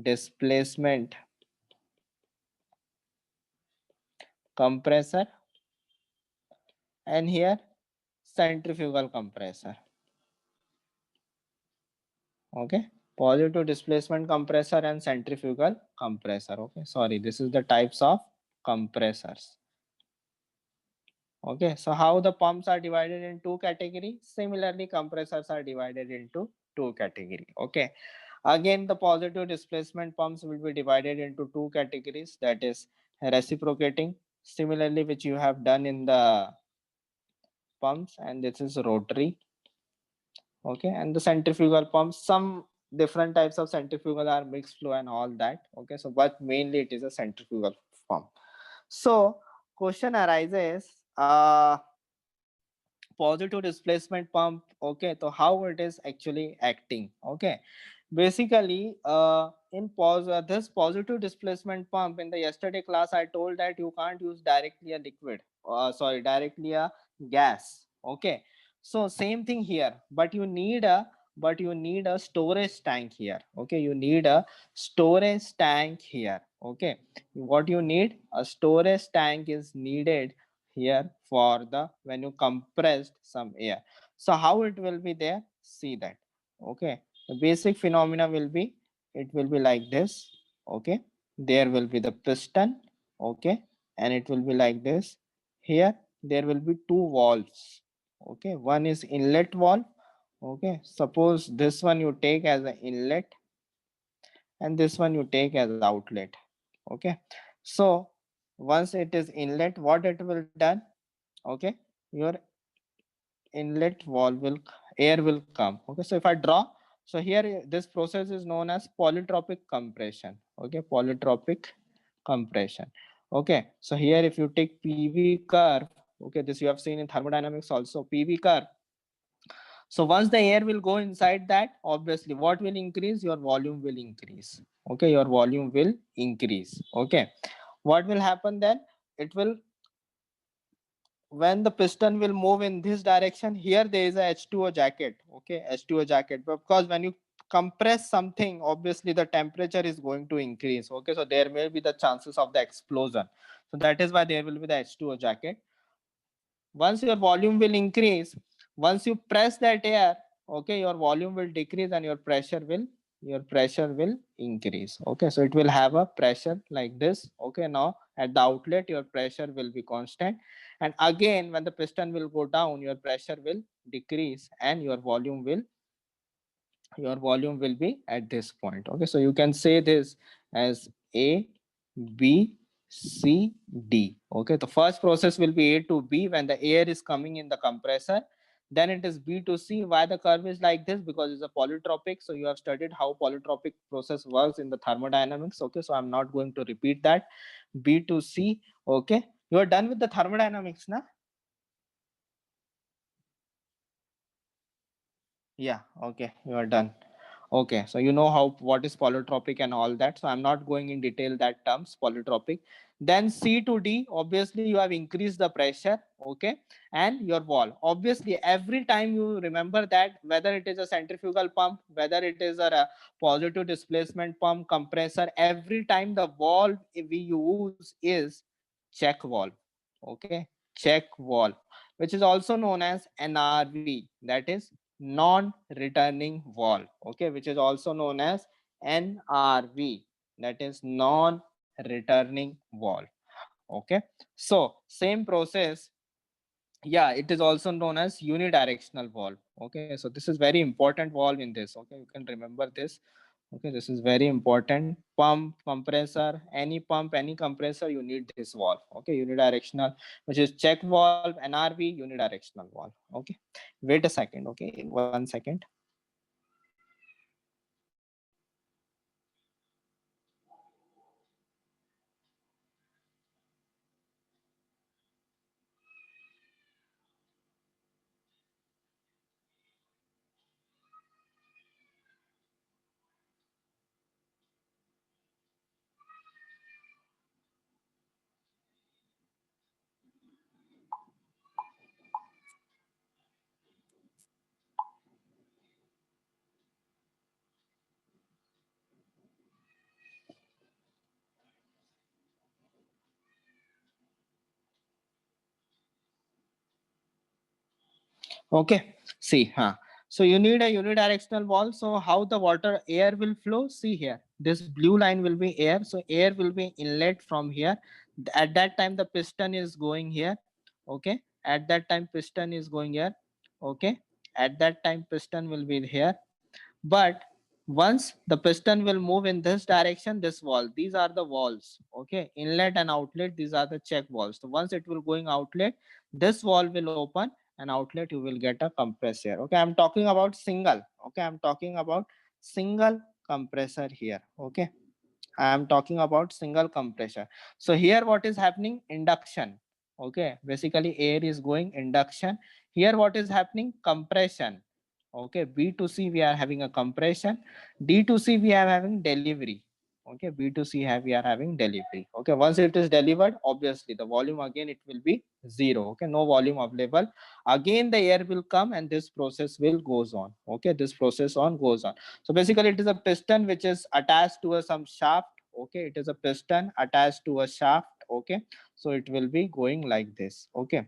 displacement compressor, and here centrifugal compressor. Okay, positive displacement compressor and centrifugal compressor. Okay, sorry, this is the types of compressors. Okay, so how the pumps are divided in two categories? Similarly, compressors are divided into two categories. Okay, again the positive displacement pumps will be divided into two categories, that is reciprocating, similarly which you have done in the pumps, and this is rotary. Okay, and the centrifugal pumps, some different types of centrifugal are mixed flow and all that. Okay, so but mainly it is a centrifugal pump. So question arises, positive displacement pump. Okay, so how it is actually acting? Okay, basically in this positive displacement pump, in the yesterday class I told that you can't use directly a liquid, sorry, directly a gas. Okay, so same thing here, but you need a storage tank here. Okay, you need a storage tank here. Okay, what you need, a storage tank is needed here for the when you compressed some air. So how it will be there, see that. Okay, the basic phenomena will be, it will be like this. Okay, there will be the piston. Okay, and it will be like this. Here there will be two valves. Okay, one is inlet valve. Okay, suppose this one you take as an inlet, and this one you take as outlet. Okay, so once it is inlet, what it will done? Okay, your inlet valve will, air will come. Okay, so if I draw, so here this process is known as polytropic compression. Okay, polytropic compression. Okay, so here if you take PV curve, okay, this you have seen in thermodynamics also, PV curve. So once the air will go inside that, obviously what will increase? Your volume will increase. Okay, your volume will increase. Okay, what will happen then? It will, when the piston will move in this direction, here there is a H2O jacket. Okay, H2O jacket, because when you compress something, obviously the temperature is going to increase. Okay, so there may be the chances of the explosion. So that is why there will be the H2O jacket. Once your volume will increase, once you press that air, okay, your volume will decrease and your pressure will increase. Okay, so it will have a pressure like this. Okay, now at the outlet your pressure will be constant, and again when the piston will go down, your pressure will decrease and your volume will be at this point. Okay, so you can say this as A, B, C, D. Okay, the first process will be A to B when the air is coming in the compressor. Then it is B to C. Why the curve is like this? Because it's a polytropic. So you have studied how polytropic process works in the thermodynamics. Okay, so I'm not going to repeat that. B to C. Okay, you are done with the thermodynamics, na? Yeah, okay, you are done. Okay, so you know how what is polytropic and all that. So I'm not going in detail that terms polytropic. Then C to D, obviously you have increased the pressure, okay, and your wall. Obviously, every time you remember that whether it is a centrifugal pump, whether it is a positive displacement pump, compressor, every time the valve we use is check valve, okay, check valve, which is also known as NRV, that is non-returning valve, okay, which is also known as NRV, that is non-returning valve, okay. So same process, yeah, it is also known as unidirectional valve, okay. So this is very important valve in this, okay, you can remember this, okay. This is very important. Pump, compressor, any pump, any compressor, you need this valve, okay, unidirectional, which is check valve, NRV, unidirectional valve, okay. Wait a second, okay, 1 second. Okay, see, huh? So you need a unidirectional wall. So how the water air will flow? See here, this blue line will be air. So air will be inlet from here. At that time, the piston is going here. Okay, at that time, piston is going here. Okay, at that time, piston will be here. But once the piston will move in this direction, this wall, these are the walls, okay, inlet and outlet, these are the check walls. So once it will going outlet, this wall will open and outlet, you will get a compressor, okay. I'm talking about single, okay, I'm talking about single compressor here, okay. I am talking about single compressor. So here what is happening? Induction. Okay. Basically air is going induction. Here what is happening? Compression. Okay. B to C we are having a compression. D to C we are having delivery. Okay. B to C have we are having delivery. Okay. Once it is delivered, obviously the volume again it will be zero. Okay. No volume available. Again the air will come and this process will goes on. Okay. This process on goes on. So basically it is a piston which is attached to a some shaft, okay. It is a piston attached to a shaft, okay. So it will be going like this, okay.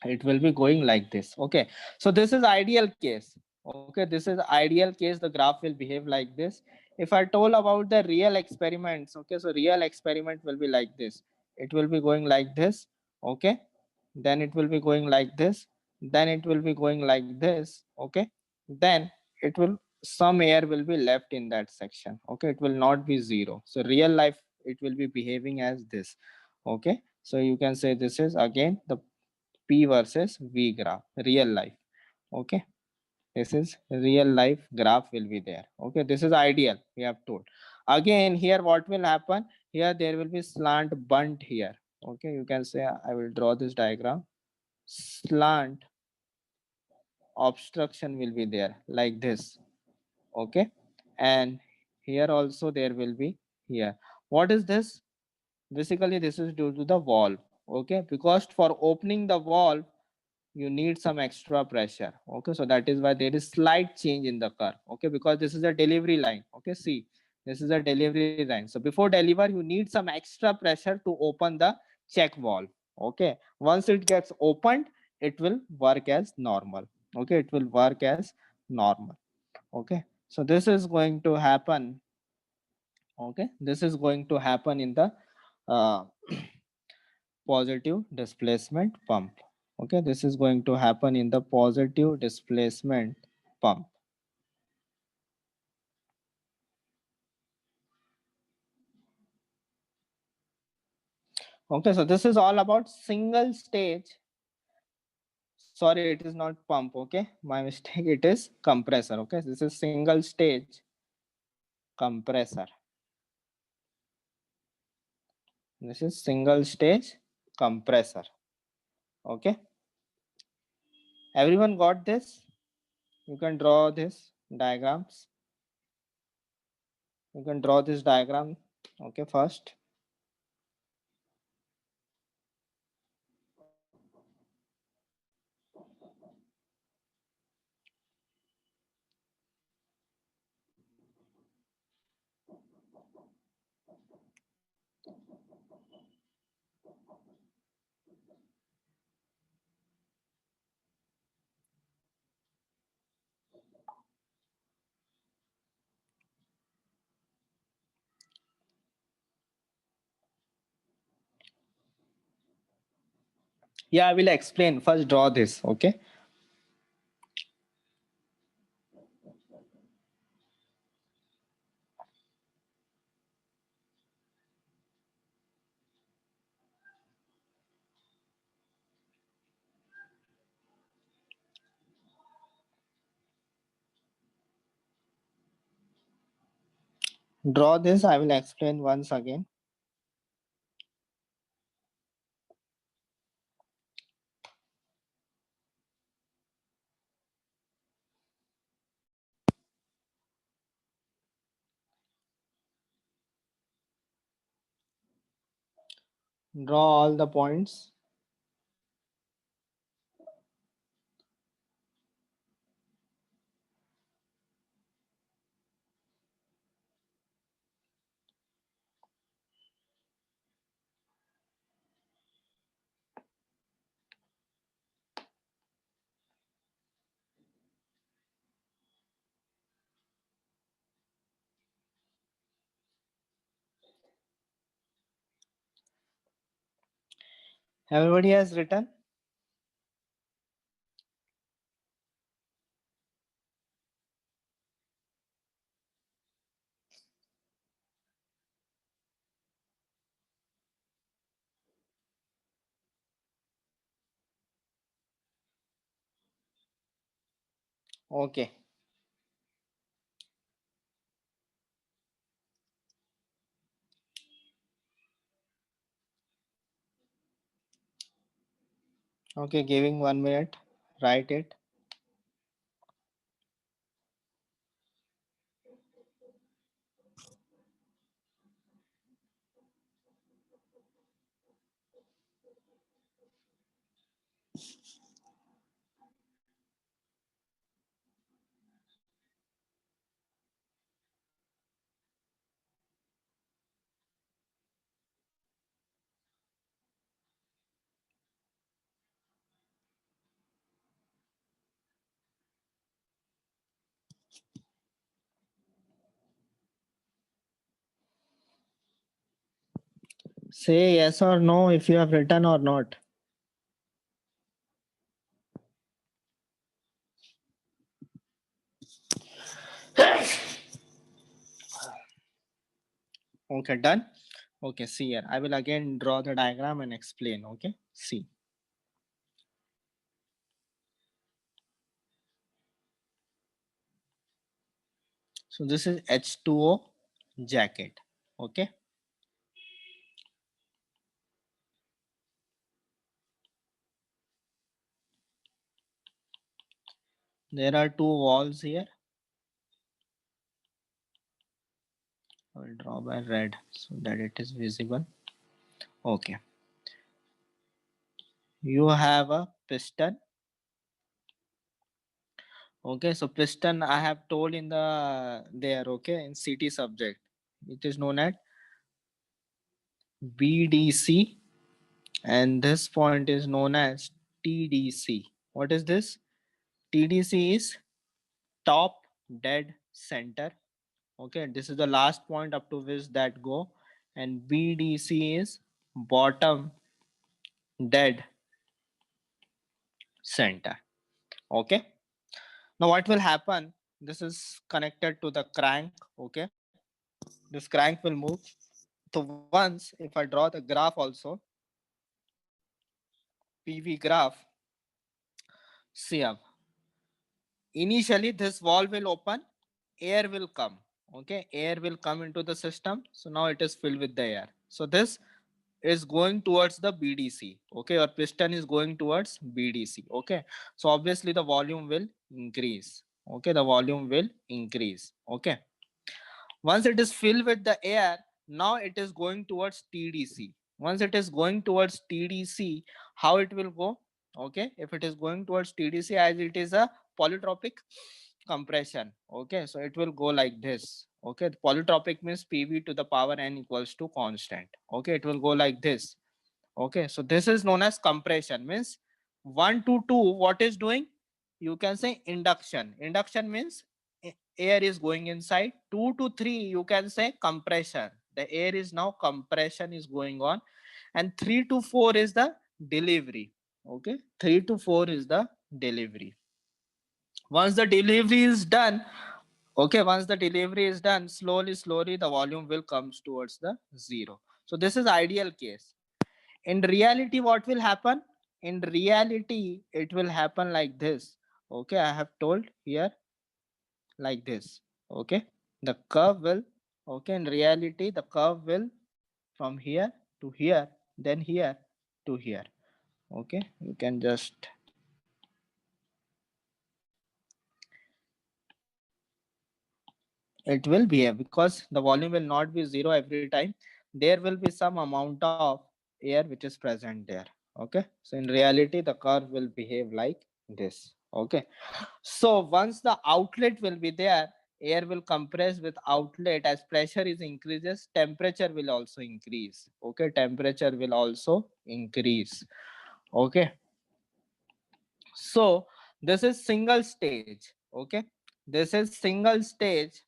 It will be going like this, okay. So this is ideal case, okay. This is ideal case, the graph will behave like this. If I told about the real experiments, okay, so real experiment will be like this. It will be going like this, okay. Then it will be going like this, then it will be going like this, okay. Then it will, some air will be left in that section, okay. It will not be zero. So real life it will be behaving as this, okay. So you can say this is again the P versus V graph, real life, okay. This is real life graph will be there, okay. This is ideal, we have told. Again here what will happen, here there will be slant bunt here, okay. You can say I will draw this diagram. Slant obstruction will be there like this, okay. And here also there will be here. What is this? Basically this is due to the valve, okay. Because for opening the valve you need some extra pressure, okay. So that is why there is slight change in the curve, okay. Because this is a delivery line, okay. See, this is a delivery line. So before deliver you need some extra pressure to open the check valve, okay. Once it gets opened, it will work as normal, okay. It will work as normal, okay. So this is going to happen, okay. This is going to happen in the uh, positive displacement pump, okay. This is going to happen in the positive displacement pump. Okay, so this is all about single stage. Sorry, it is not pump. Okay, my mistake. It is compressor. Okay, this is single stage compressor. This is single stage compressor. Okay, everyone got this? You can draw this diagrams. You can draw this diagram. Okay, first. Yeah, I will explain. First, draw this. Okay, draw this. I will explain once again. Draw all the points. Everybody has written. Okay. Okay, giving 1 minute. Write it. Say yes or no if you have written or not. Okay, done. Okay, see here. I will again draw the diagram and explain. Okay, see. So this is H2O jacket. Okay. There are two walls here. I will draw by red so that it is visible. Okay. You have a piston. Okay, so piston I have told in the there, okay, in CT subject. It is known as BDC and this point is known as TDC. What is this? TDC is top dead center. Okay, this is the last point up to which that go, and BDC is bottom dead center. Okay, now what will happen? This is connected to the crank. Okay, this crank will move. So once if I draw the graph also, PV graph, see up. Initially this valve will open, air will come. Okay, air will come into the system. So now it is filled with the air. So this is going towards the BDC. Okay, or piston is going towards BDC. Okay, so obviously the volume will increase. Okay, the volume will increase. Okay, once it is filled with the air, now it is going towards TDC. Once it is going towards TDC, how it will go? Okay, if it is going towards TDC, as it is a polytropic compression. Okay, so it will go like this. Okay, the polytropic means PV to the power n equals to constant. Okay, it will go like this. Okay, so this is known as compression, means 1 to 2 what is doing, you can say induction. Induction means air is going inside. 2 to 3 you can say compression, the air is now compression is going on. And 3 to 4 is the delivery. Okay, 3 to 4 is the delivery. Once the delivery is done, okay, once the delivery is done, slowly the volume will comes towards the zero. So this is ideal case. In reality what will happen? In reality it will happen like this. Okay, I have told here like this. Okay, the curve will, okay, in reality the curve will from here to here, then here to here. Okay, you can just, it will be here because the volume will not be zero every time. There will be some amount of air which is present there. Okay, so in reality the curve will behave like this. Okay, so once the outlet will be there, air will compress with outlet. As pressure is increases, temperature will also increase. Okay, temperature will also increase. Okay, so this is single stage. Okay, this is single stage.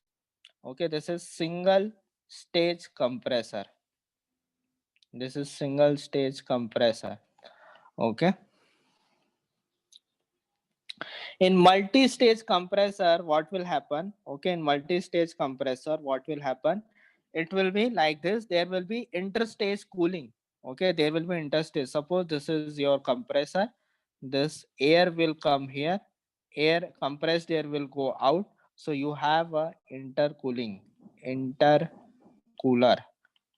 Okay, this is single stage compressor. This is single stage compressor. Okay, in multi-stage compressor what will happen? Okay, in multi-stage compressor what will happen? It will be like this. There will be interstage cooling. Okay, there will be interstage. Suppose this is your compressor, this air will come here, air, compressed air will go out. So you have a intercooling, intercooler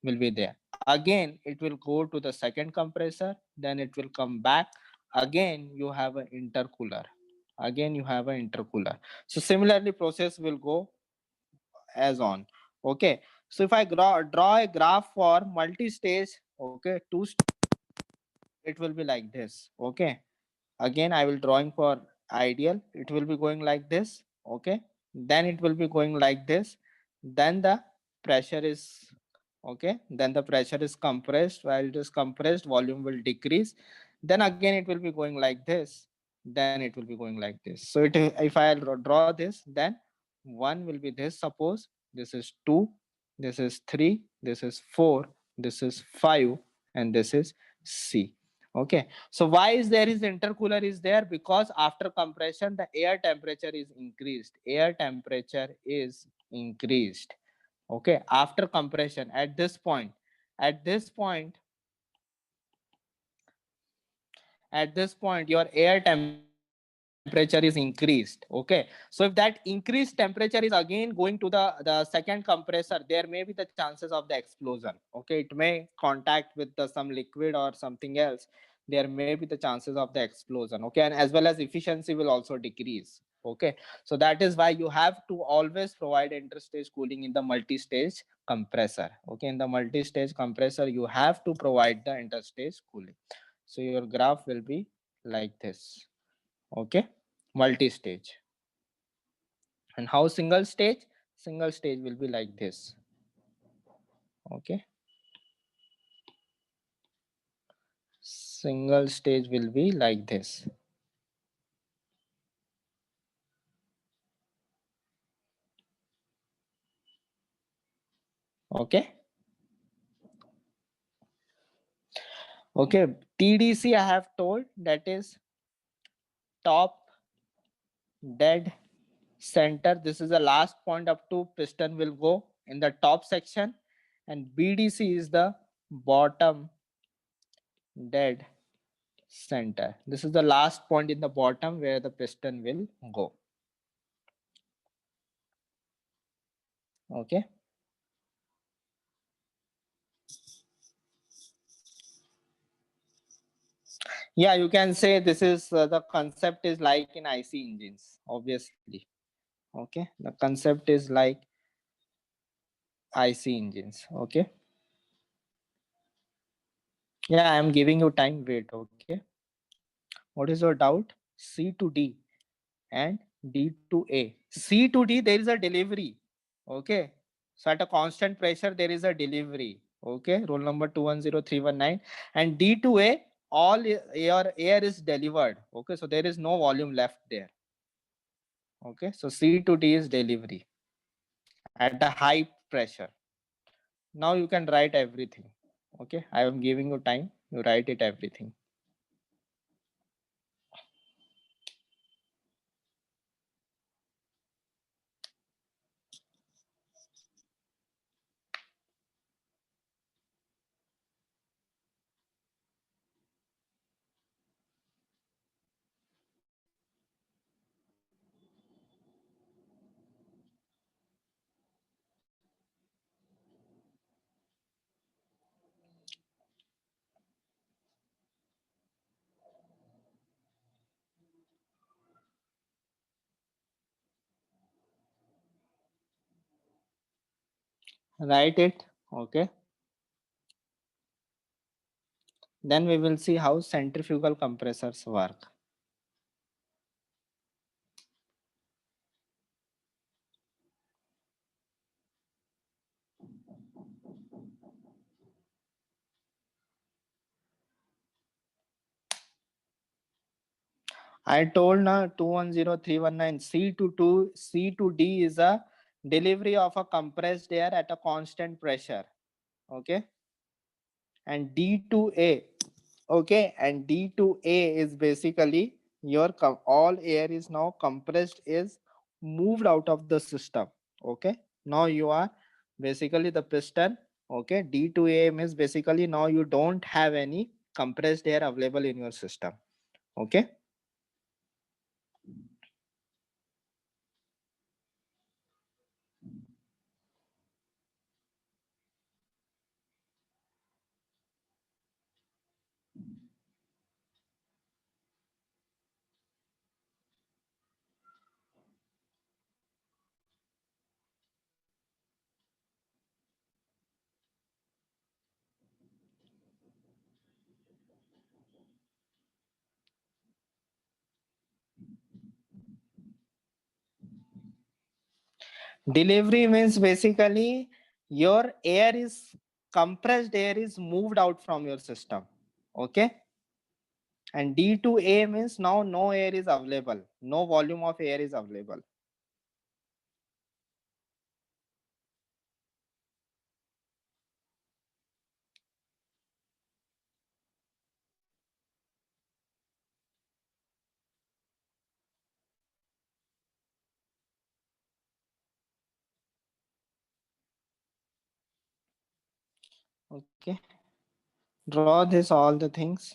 will be there. Again it will go to the second compressor, then it will come back. Again you have an intercooler, again you have an intercooler. So similarly process will go as on. Okay, so if I draw a graph for multi-stage, okay, it will be like this. Okay, again I will drawing for ideal, it will be going like this. Okay, then it will be going like this. Then the pressure is, okay, then the pressure is compressed. While it is compressed, volume will decrease. Then again it will be going like this, then it will be going like this. So it, if I draw this, then one will be this. Suppose this is 2, this is 3, this is 4, this is 5, and this is C. Okay, so why is there is intercooler is there? Because after compression the air temperature is increased, air temperature is increased. Okay, after compression, at this point, at this point, at this point your air temperature is increased. Okay, so if that increased temperature is again going to the second compressor, there may be the chances of the explosion. Okay, it may contact with the some liquid or something else, there may be the chances of the explosion. Okay, and as well as efficiency will also decrease. Okay, so that is why you have to always provide interstage cooling in the multi-stage compressor. Okay, in the multi-stage compressor you have to provide the interstage cooling. So your graph will be like this. Okay, multi-stage. And how single stage? Single stage will be like this. Okay, single stage will be like this. Okay, okay, TDC I have told, that is top dead center. This is the last point up to piston will go in the top section, and BDC is the bottom dead center. This is the last point in the bottom where the piston will go. Okay. Yeah, you can say this is the concept is like in IC engines, obviously. Okay, the concept is like IC engines. Okay. Yeah, I am giving you time. Wait. Okay. What is your doubt? C to D and D to A. C to D, there is a delivery. Okay. So at a constant pressure, there is a delivery. Okay. Roll number 210319. And D to A, all air is delivered. Okay. So there is no volume left there. Okay. So C to D is delivery at a high pressure. Now you can write everything. Okay. I am giving you time. You write it everything. Write it. Okay. Then we will see how centrifugal compressors work. I told na 210319 C to D is a delivery of a compressed air at a constant pressure. Okay. And D to A. Okay. And D to A is basically your all air is now compressed is moved out of the system. Okay. Now you are basically the piston. Okay. D to A means basically now you don't have any compressed air available in your system. Okay. Delivery means basically your air is compressed air is moved out from your system. Okay. And D to A means now no air is available. No volume of air is available. Okay. Draw this all the things.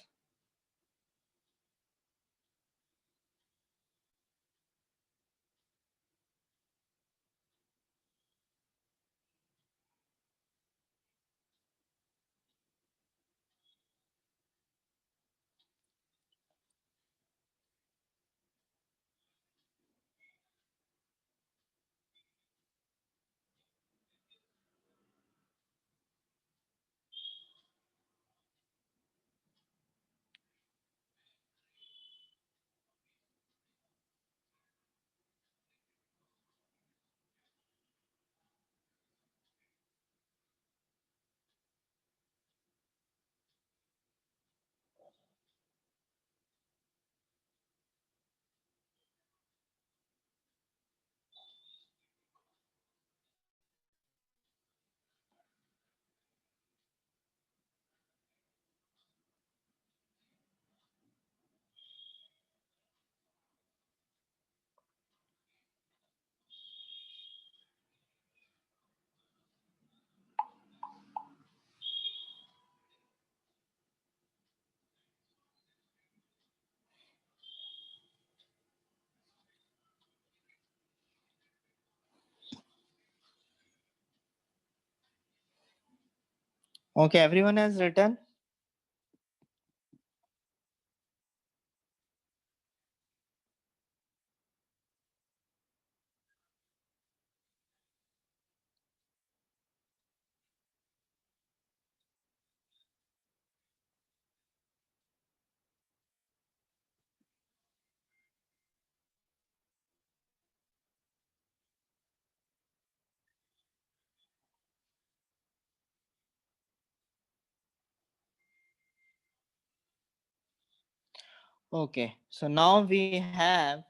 Okay, everyone has written. Okay, so now we have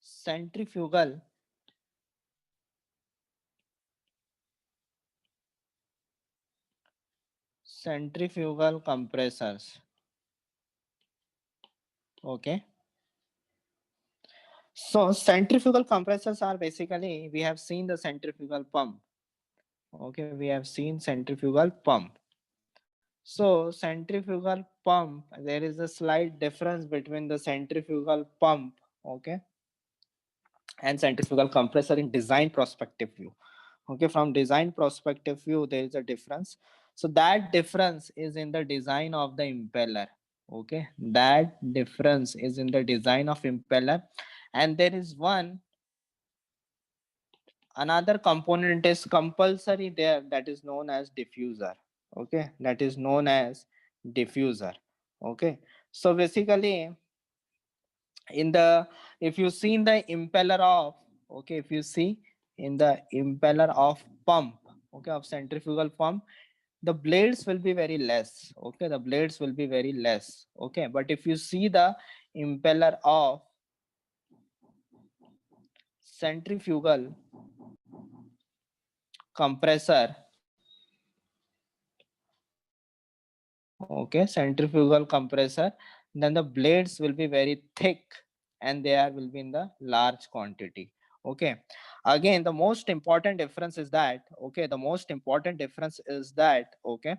centrifugal centrifugal compressors. Okay, so centrifugal compressors are basically, we have seen the centrifugal pump. Okay, we have seen centrifugal pump. So centrifugal pump, there is a slight difference between the centrifugal pump, okay, and centrifugal compressor in design perspective view. Okay, from design perspective view, there is a difference. So that difference is in the design of the impeller. Okay, that difference is in the design of impeller, and there is one another component is compulsory there, that is known as diffuser. Okay, that is known as diffuser. Okay, so basically in the, if you see in the impeller of, okay, if you see in the impeller of pump, okay, of centrifugal pump, the blades will be very less. Okay, the blades will be very less. Okay, but if you see the impeller of centrifugal compressor, okay, centrifugal compressor, then the blades will be very thick and they are will be in the large quantity. Okay, again the most important difference is that, okay, the most important difference is that, okay,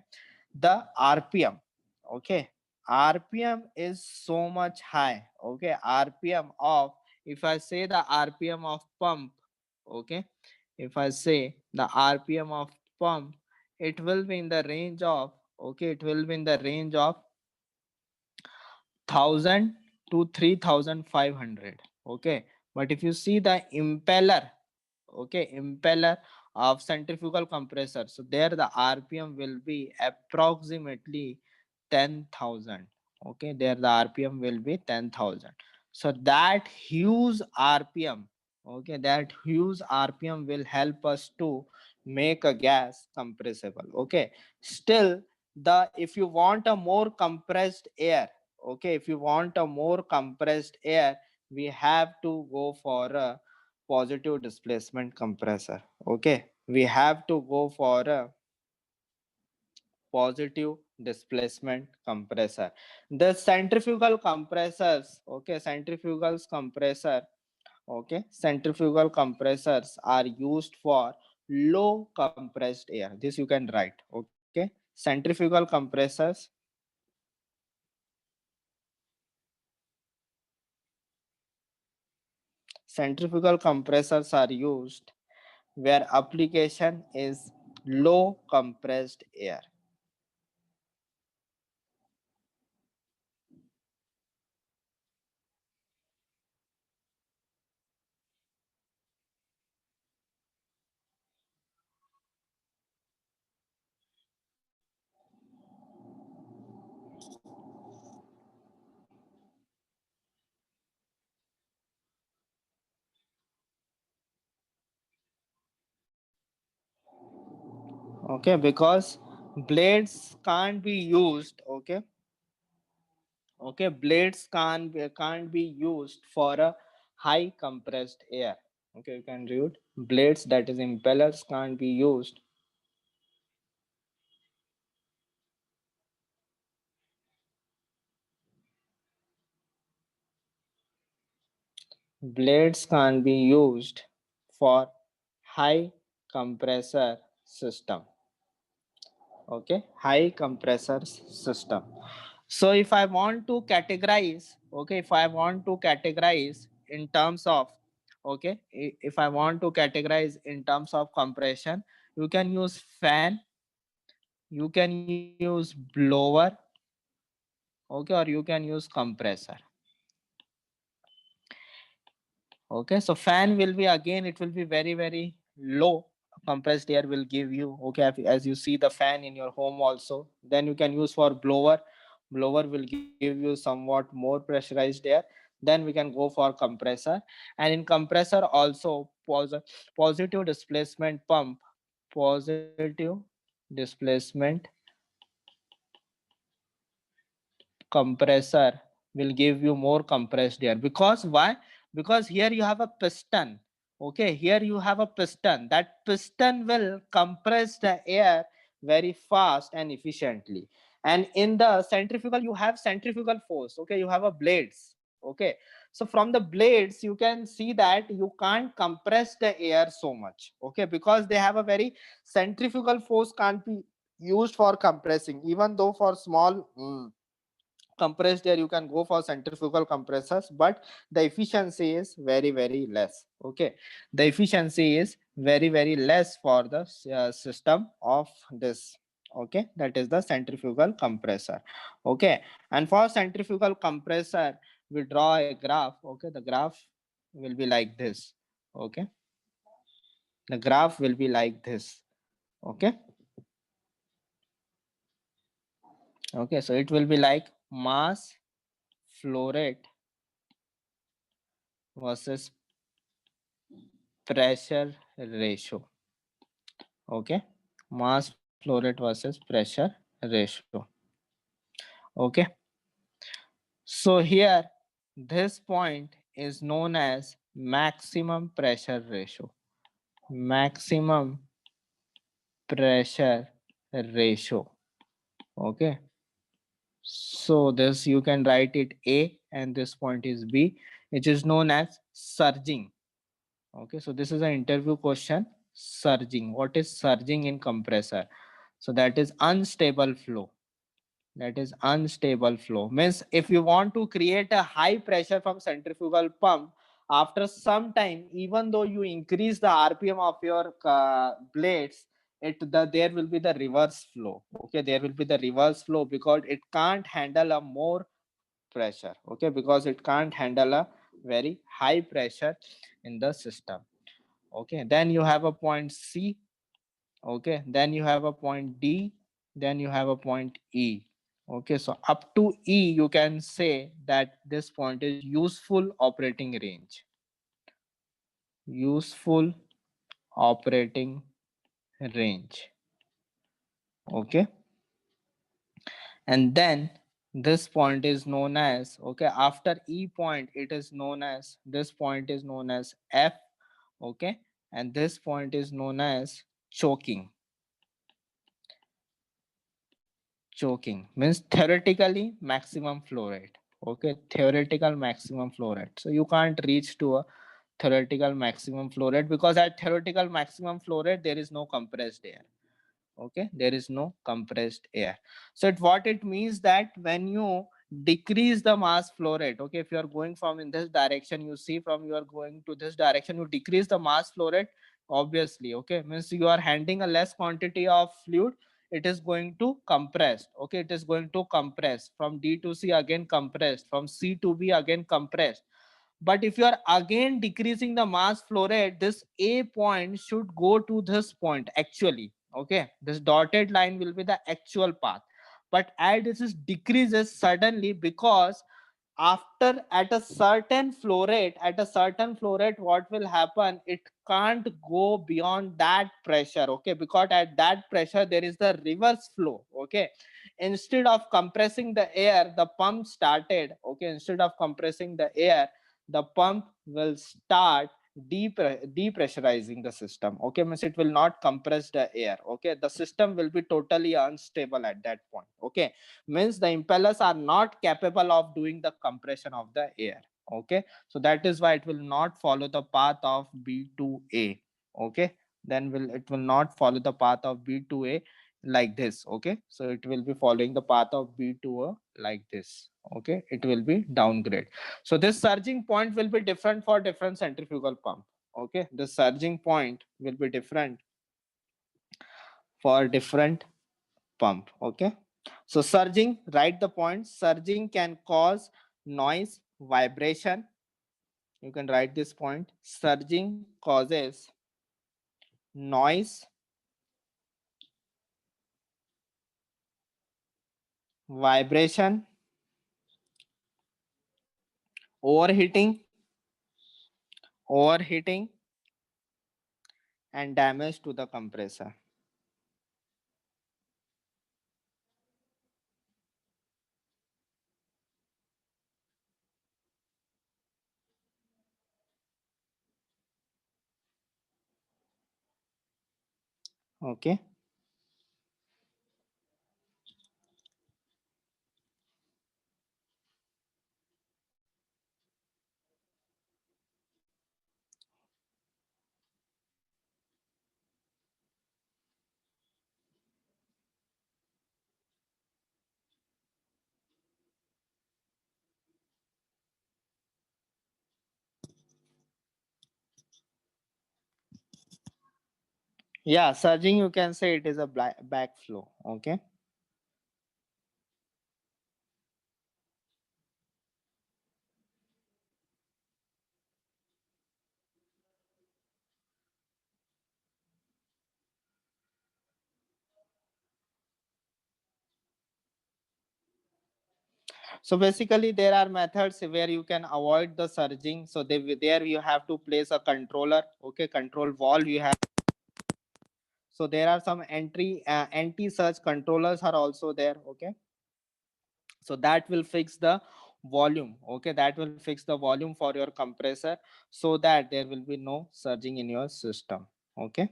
the rpm, okay, rpm is so much high. Okay, rpm of, if I say the rpm of pump, okay, if I say the rpm of pump, it will be in the range of, okay, it will be in the range of 1000 to 3500. Okay, but if you see the impeller, okay, impeller of centrifugal compressor, so there the rpm will be approximately 10,000. Okay, there the rpm will be 10,000. So that huge rpm, okay, that huge rpm will help us to make a gas compressible. Okay, still the, if you want a more compressed air, okay, if you want a more compressed air, we have to go for a positive displacement compressor. Okay, we have to go for a positive displacement compressor. The centrifugal compressors, okay, centrifugals compressor, okay, centrifugal compressors are used for low compressed air. This you can write. Okay, centrifugal compressors, centrifugal compressors are used where application is low compressed air. Okay, because blades can't be used. Okay, okay, blades can't be used for a high compressed air. Okay, you can read blades, that is impellers, can't be used, blades can't be used for high compressor system. Okay, high compressor system. So if I want to categorize, okay, if I want to categorize in terms of, okay, if I want to categorize in terms of compression, you can use fan, you can use blower, okay, or you can use compressor. Okay, so fan will be, again it will be very very low. Compressed air will give you, okay, as you see the fan in your home also. Then you can use for blower. Blower will give you somewhat more pressurized air. Then we can go for compressor. And in compressor also, positive displacement pump, positive displacement compressor will give you more compressed air. Because why? Because here you have a piston. Okay, here you have a piston. That piston will compress the air very fast and efficiently. And in the centrifugal you have centrifugal force. Okay, you have a blades. Okay, so from the blades you can see that you can't compress the air so much. Okay, because they have a very centrifugal force can't be used for compressing. Even though for small compressed air you can go for centrifugal compressors, but the efficiency is very very less. Okay, the efficiency is very very less for the system of this. Okay, that is the centrifugal compressor. Okay, and for centrifugal compressor we draw a graph. Okay, the graph will be like this. Okay, the graph will be like this. Okay, okay, so it will be like mass flow rate versus pressure ratio. Okay, mass flow rate versus pressure ratio. Okay, so here this point is known as maximum pressure ratio. Maximum pressure ratio. Okay, so this you can write it A and this point is B, which is known as surging. Okay, so this is an interview question. Surging, what is surging in compressor? So that is unstable flow. That is unstable flow. Means if you want to create a high pressure from centrifugal pump, after some time, even though you increase the rpm of your blades, there will be the reverse flow. Okay, there will be the reverse flow because it can't handle a more pressure. Okay, because it can't handle a very high pressure in the system. Okay, then you have a point C. Okay, then you have a point D, then you have a point E. Okay, so up to E you can say that this point is useful operating range. Useful operating range. Okay, and then this point is known as, okay, after E point it is known as, this point is known as F. Okay, and this point is known as choking. Choking means theoretically maximum flow rate. Okay, theoretical maximum flow rate. So you can't reach to a theoretical maximum flow rate because at theoretical maximum flow rate there is no compressed air. Okay, there is no compressed air. So what it means that when you decrease the mass flow rate, okay, if you are going from in this direction, you see from you are going to this direction, you decrease the mass flow rate, obviously. Okay, means you are handling a less quantity of fluid, it is going to compress. Okay, it is going to compress from D to C, again compressed, from C to B, again compressed. But if you are again decreasing the mass flow rate, this A point should go to this point actually. Okay, this dotted line will be the actual path. But as this is decreases suddenly, because after at a certain flow rate, what will happen, it can't go beyond that pressure. Okay, because at that pressure there is the reverse flow. Okay, instead of compressing the air, the pump started. Okay, instead of compressing the air, the pump will start depressurizing the system. Okay, means it will not compress the air. Okay, the system will be totally unstable at that point. Okay, means the impellers are not capable of doing the compression of the air. Okay, so that is why it will not follow the path of B to A. Okay, then it will not follow the path of B to A like this. Okay, so it will be following the path of B to A like this. Okay, it will be downgrade. So this surging point will be different for different centrifugal pump. Okay, the surging point will be different for different pump. Okay. So surging, write the point. Surging can cause noise, vibration. You can write this point. Surging causes noise, vibration, overheating, overheating, and damage to the compressor. Okay. Yeah, surging, you can say it is a backflow. Okay. So basically, there are methods where you can avoid the surging. So there you have to place a controller. Okay, control valve you have. So there are some anti-surge controllers are also there. Okay, so that will fix the volume. Okay, that will fix the volume for your compressor so that there will be no surging in your system. Okay.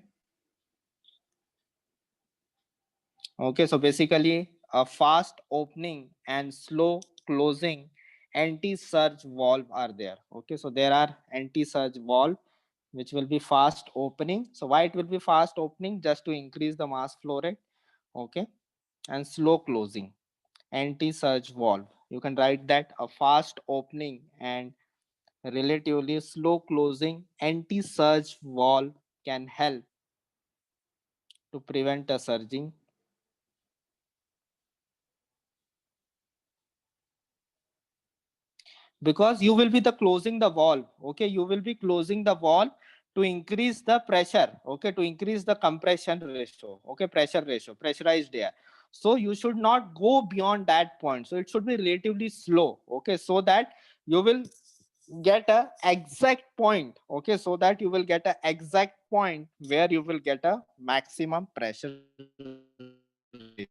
Okay, so basically a fast opening and slow closing anti-surge valve are there. Okay, so there are anti-surge valve which will be fast opening. So why it will be fast opening? Just to increase the mass flow rate. Okay, and slow closing anti-surge valve. You can write that a fast opening and relatively slow closing anti-surge valve can help to prevent a surging, because you will be the closing the valve. Okay, you will be closing the valve to increase the pressure. Okay, to increase the compression ratio. Okay, pressure ratio, pressurized air. So you should not go beyond that point, so it should be relatively slow. Okay, so that you will get a exact point. Okay, so that you will get a exact point where you will get a maximum pressure ratio.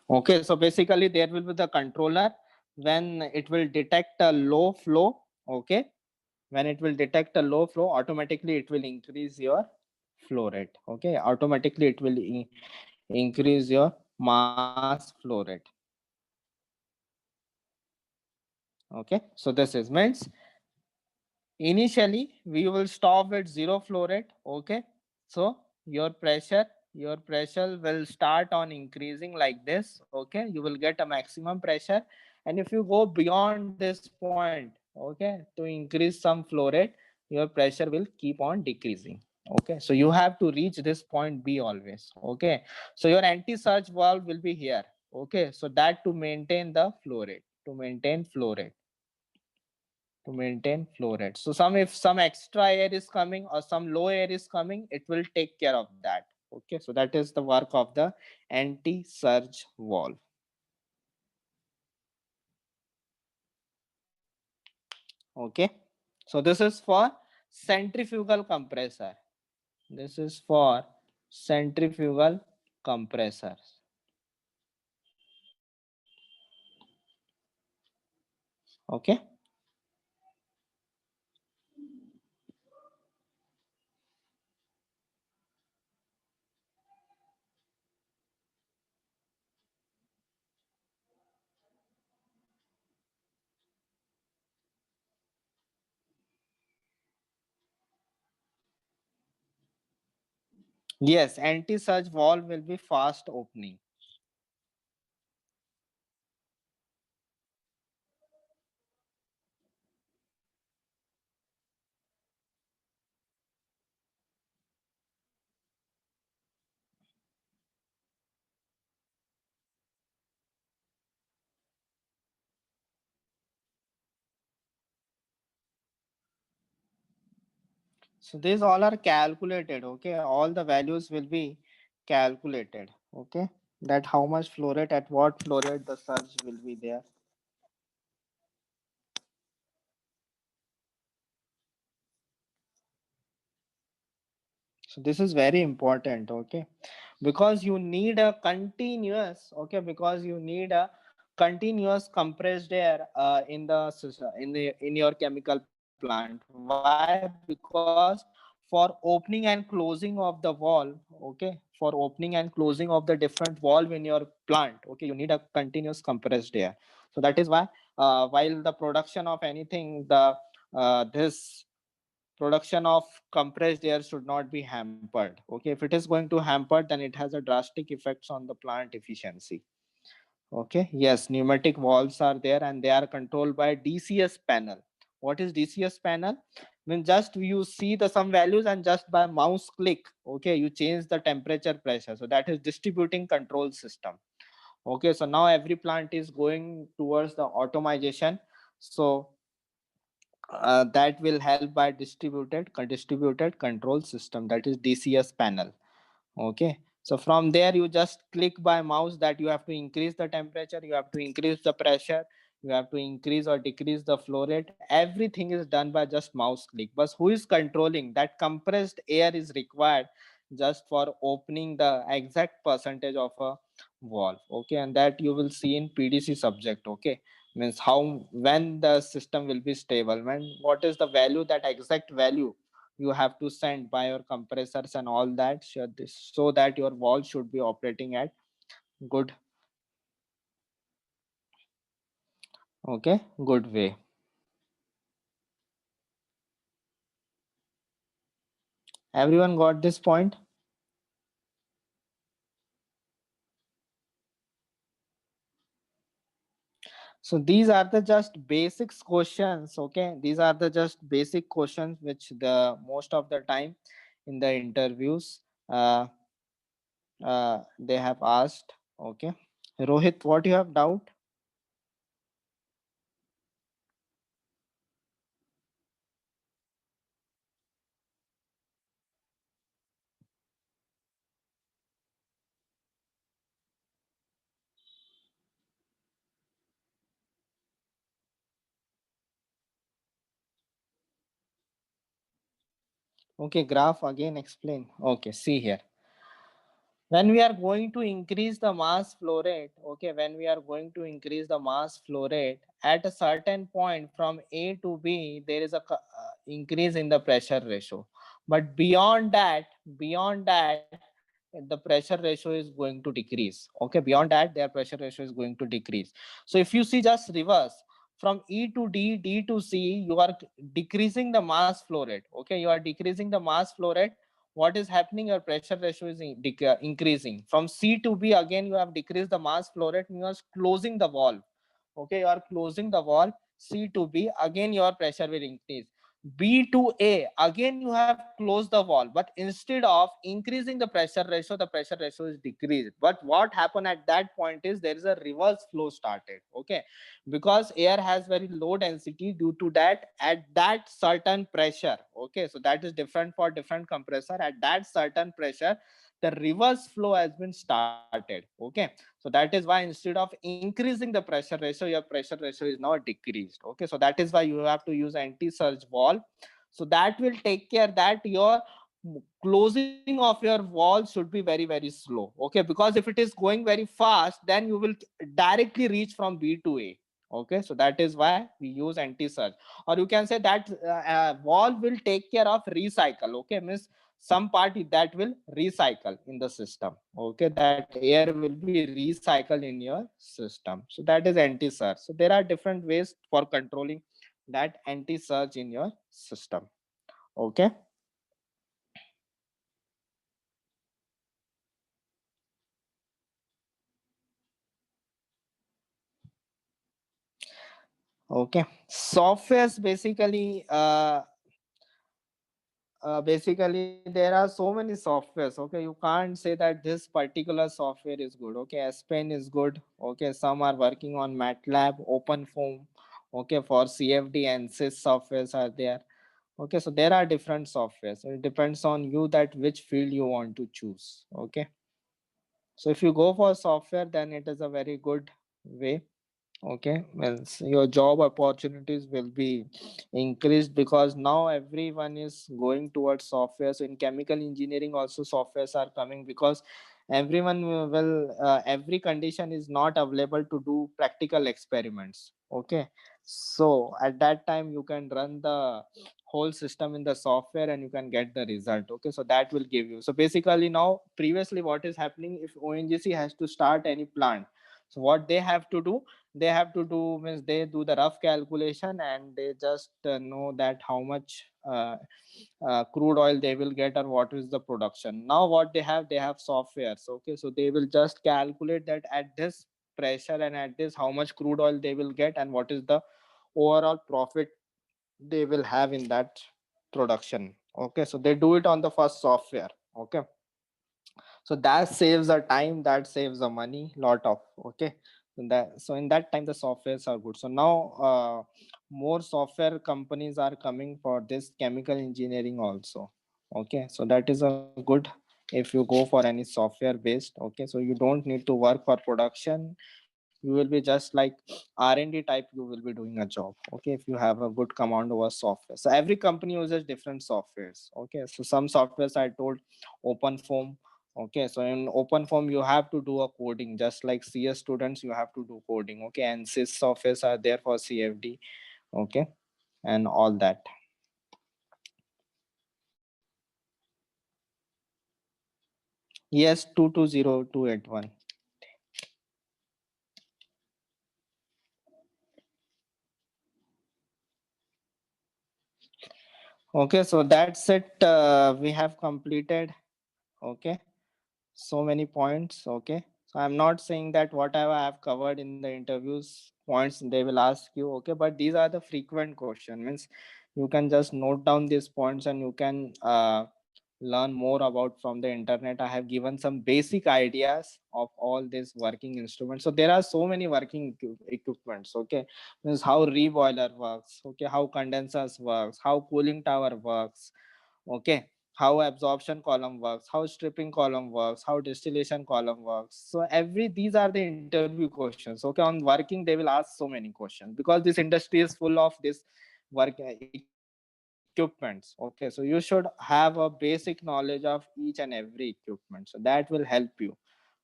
Okay, so basically there will be the controller when it will detect a low flow. Okay, when it will detect a low flow, automatically it will increase your flow rate. Okay, automatically it will increase your mass flow rate. Okay, so this is means initially we will stop at zero flow rate. Okay, so your pressure will start on increasing like this. Okay, you will get a maximum pressure, and if you go beyond this point, okay, to increase some flow rate, your pressure will keep on decreasing. Okay, so you have to reach this point B always. Okay, so your anti surge valve will be here. Okay, so that to maintain the flow rate, to maintain flow rate, to maintain flow rate. So some, if some extra air is coming or some low air is coming, it will take care of that. Okay, so that is the work of the anti surge valve. Okay, so this is for centrifugal compressor. This is for centrifugal compressors. Okay. Yes, anti surge valve will be fast opening. So these all are calculated, okay? All the values will be calculated, okay? That how much flow rate, at what flow rate the surge will be there. So this is very important, okay? Because you need a continuous, okay? Because you need a continuous compressed air in the in your chemical plant. Why? Because for opening and closing of the wall, okay, for opening and closing of the different valve in your plant, okay, you need a continuous compressed air. So that is why while the production of anything, the this production of compressed air should not be hampered, okay? If it is going to hamper, then it has a drastic effects on the plant efficiency. Okay, yes, pneumatic valves are there and they are controlled by DCS panel. What is DCS panel? When just you see the some values and just by mouse click, okay, you change the temperature pressure. So that is distributing control system. Okay, so now every plant is going towards the automation. So that will help by distributed control system, that is DCS panel. Okay, so from there you just click by mouse that you have to increase the temperature, you have to increase the pressure, you have to increase or decrease the flow rate. Everything is done by just mouse click. But who is controlling that compressed air is required just for opening the exact percentage of a valve. Okay, and that you will see in PDC subject. Okay, means how, when the system will be stable, when what is the value, that exact value you have to send by your compressors and all that, so that your wall should be operating at good, okay, good way. Everyone got this point? So these are the just basics questions, okay? These are the just basic questions which the most of the time in the interviews uh, they have asked. Okay, Rohit, what you have doubt? Okay, graph again explain. Okay, see here, when we are going to increase the mass flow rate, okay, when we are going to increase the mass flow rate at a certain point from A to B, there is a increase in the pressure ratio. But beyond that the pressure ratio is going to decrease. Okay, beyond that their pressure ratio is going to decrease. So if you see just reverse, from E to D, D to C, you are decreasing the mass flow rate. Okay, you are decreasing the mass flow rate. What is happening, your pressure ratio is increasing. From C to B, again you have decreased the mass flow rate, you are closing the valve. Okay, you are closing the valve. C to B, again your pressure will increase. B to A, again you have closed the valve, but instead of increasing the pressure ratio, the pressure ratio is decreased. But what happened at that point is there is a reverse flow started. Okay, because air has very low density, due to that at that certain pressure, okay, so that is different for different compressor. At that certain pressure, the reverse flow has been started. Okay, so that is why instead of increasing the pressure ratio, your pressure ratio is now decreased. Okay, so that is why you have to use anti-surge valve. So that will take care that your closing of your wall should be very very slow. Okay, because if it is going very fast, then you will directly reach from B to A. Okay, so that is why we use anti-surge. Or you can say that wall will take care of recycle. Okay, means some part that will recycle in the system. Okay, that air will be recycled in your system. So that is anti-surge. So there are different ways for controlling that anti-surge in your system. Okay. Okay, softwares basically basically there are so many softwares. Okay, you can't say that this particular software is good. Okay, Aspen is good. Okay, some are working on MATLAB, OpenFOAM. Okay, for CFD and sys softwares are there. Okay, so there are different software. So it depends on you that which field you want to choose. Okay, so if you go for software, then it is a very good way. Okay, means your job opportunities will be increased because now everyone is going towards software. So in chemical engineering also softwares are coming because everyone will every condition is not available to do practical experiments. Okay, so at that time you can run the whole system in the software and you can get the result. Okay, so that will give you. So basically now previously what is happening, if ONGC has to start any plant, so what they have to do, they have to do means they do the rough calculation and they just know that how much crude oil they will get or what is the production. Now what they have softwares. Okay, so they will just calculate that at this pressure and at this how much crude oil they will get and what is the overall profit they will have in that production. Okay, so they do it on the first software. Okay, so that saves the time, that saves the money lot of. Okay, so in that time the softwares are good. So now more software companies are coming for this chemical engineering also. Okay, so that is a good if you go for any software based. Okay, so you don't need to work for production, you will be just like R&D type, you will be doing a job. Okay, if you have a good command over software. So every company uses different softwares. Okay, so some softwares I told open form. Okay, so in open form you have to do a coding, just like CS students you have to do coding. Okay, and sys softwares are there for CFD. Okay, and all that. Yes, 220281. Okay, so that's it. We have completed. Okay, so many points. Okay, so I'm not saying that whatever I have covered in the interviews points they will ask you. Okay, but these are the frequent question, means you can just note down these points and you can learn more about from the internet. I have given some basic ideas of all these working instruments. So there are so many working equipments. Okay, means how reboiler works. Okay, how condensers works, how cooling tower works. Okay, how absorption column works, how stripping column works, how distillation column works. So every these are the interview questions. Okay, on working they will ask so many questions because this industry is full of this work equipments. Okay, so you should have a basic knowledge of each and every equipment. So that will help you.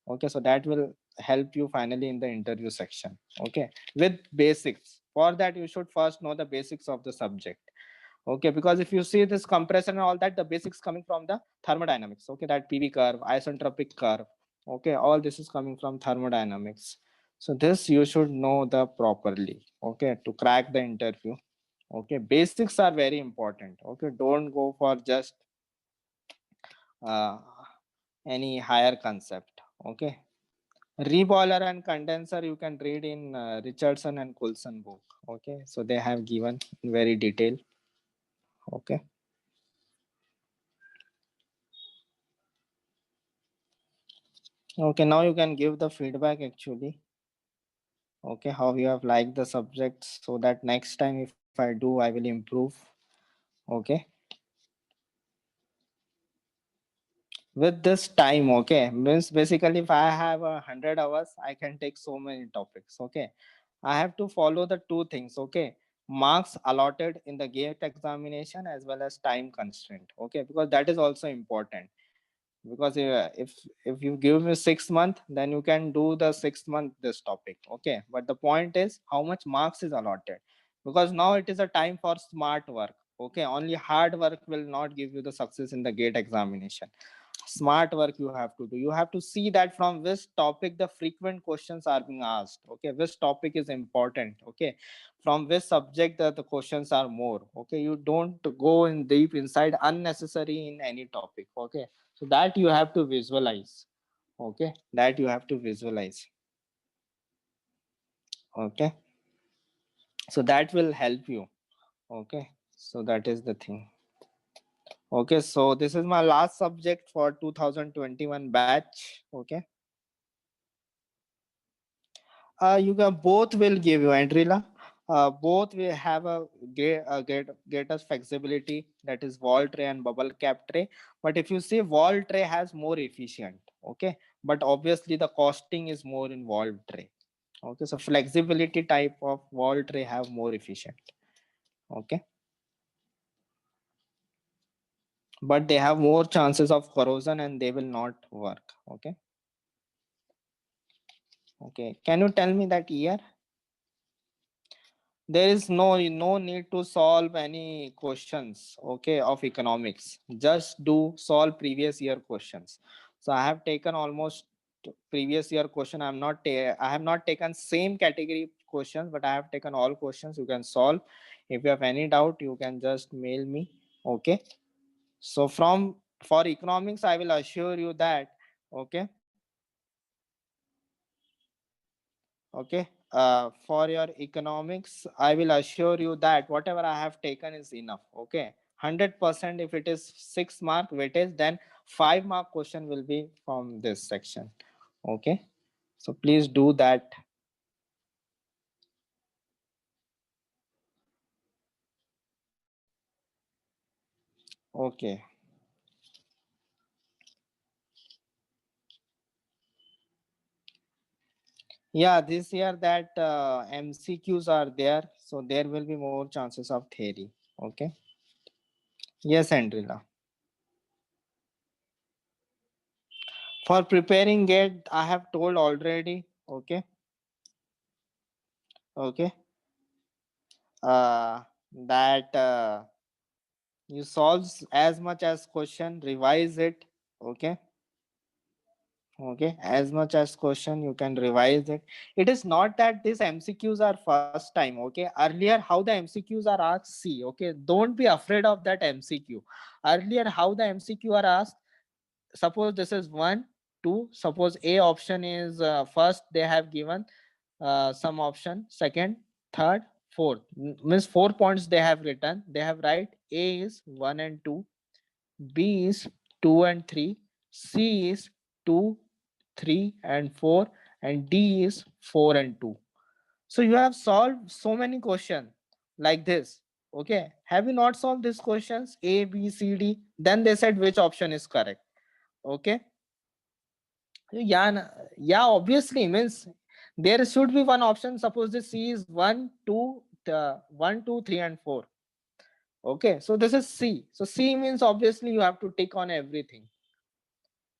Okay, so that will help you finally in the interview section. Okay, with basics. For that you should first know the basics of the subject. Okay, because if you see this compressor and all that, the basics coming from the thermodynamics. Okay, that PV curve, isentropic curve. Okay, all this is coming from thermodynamics. So this you should know the properly. Okay, to crack the interview. Okay, basics are very important. Okay, don't go for just uh, any higher concept. Okay, reboiler and condenser you can read in Richardson and Coulson book. Okay, so they have given in very detail. Okay. Okay, now you can give the feedback actually. Okay, how you have liked the subject so that next time if I do, I will improve. Okay, with this time, okay, means basically if I have 100 hours, I can take so many topics. Okay, I have to follow the two things. Okay, marks allotted in the gate examination as well as time constraint. Okay, because that is also important. Because if you give me 6 month, then you can do the 6 month this topic. Okay, but the point is how much marks is allotted, because now it is a time for smart work. Okay, only hard work will not give you the success in the gate examination. Smart work you have to do, you have to see that from which topic the frequent questions are being asked. Okay, which topic is important. Okay, from which subject the questions are more. Okay, you don't go in deep inside unnecessary in any topic. Okay, so that you have to visualize. Okay, that you have to visualize. Okay, so that will help you. Okay, so that is the thing. Okay, so this is my last subject for 2021 batch. Okay, you can both will give you Andrila. Both will have a greater flexibility, that is wall tray and bubble cap tray. But if you see, wall tray has more efficient, okay, but obviously the costing is more in wall tray. Okay, so flexibility type of wall tray have more efficient. Okay, but they have more chances of corrosion and they will not work. Okay. Okay, can you tell me that year? There is no need to solve any questions, okay, of economics. Just do solve previous year questions. So I have taken almost previous year question. I have not taken same category questions, but I have taken all questions. You can solve. If you have any doubt, you can just mail me. Okay. So from for economics, I will assure you that, okay. Okay. For your economics, I will assure you that whatever I have taken is enough. Okay. 100%. If it is 6 mark weightage, then 5 mark question will be from this section. Okay. So please do that. Okay. Yeah, this year that MCQs are there, so there will be more chances of theory. Okay. Yes, Andrilla. For preparing gate, I have told already. Okay. Okay. That you solve as much as question, revise it. Okay. Okay, as much as question you can revise it. It is not that these MCQs are first time. Okay, earlier how the MCQs are asked, see. Okay, don't be afraid of that MCQ. Earlier how the MCQ are asked, suppose this is 1 2, suppose A option is first, they have given some option, second, third, fourth. Means 4 points they have written. They have write A is 1 and 2, B is 2 and 3, C is 2, 3 and 4, and D is 4 and 2. So you have solved so many questions like this. Okay, have you not solved these questions A, B, C, D? Then they said which option is correct. Okay. Yeah, yeah, obviously means there should be one option. Suppose the C is 1 2 1 2 3 and 4. Okay, so this is C. So C means obviously you have to tick on everything.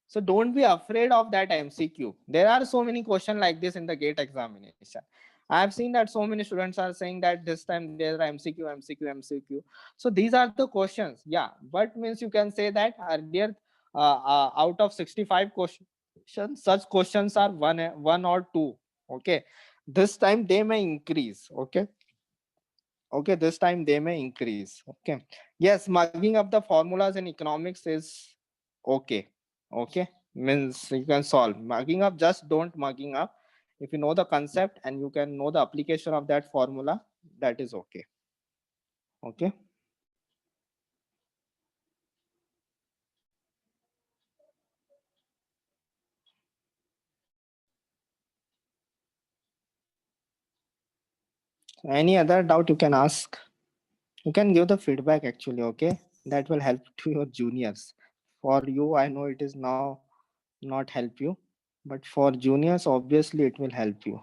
So don't be afraid of that MCQ. There are so many questions like this in the gate examination. I have seen that so many students are saying that this time there are MCQ, MCQ, MCQ. So these are the questions. Yeah, but means you can say that earlier, out of 65 questions, such questions are one or two. Okay, this time they may increase. Okay. Okay, this time they may increase. Okay. Yes, mugging up the formulas in economics is okay. Okay, means you can solve. Mugging up, just don't mugging up. If you know the concept and you can know the application of that formula, that is okay. Okay. Any other doubt you can ask? You can give the feedback actually. Okay, that will help to your juniors. For you, I know it is now not help you, but for juniors, obviously it will help you.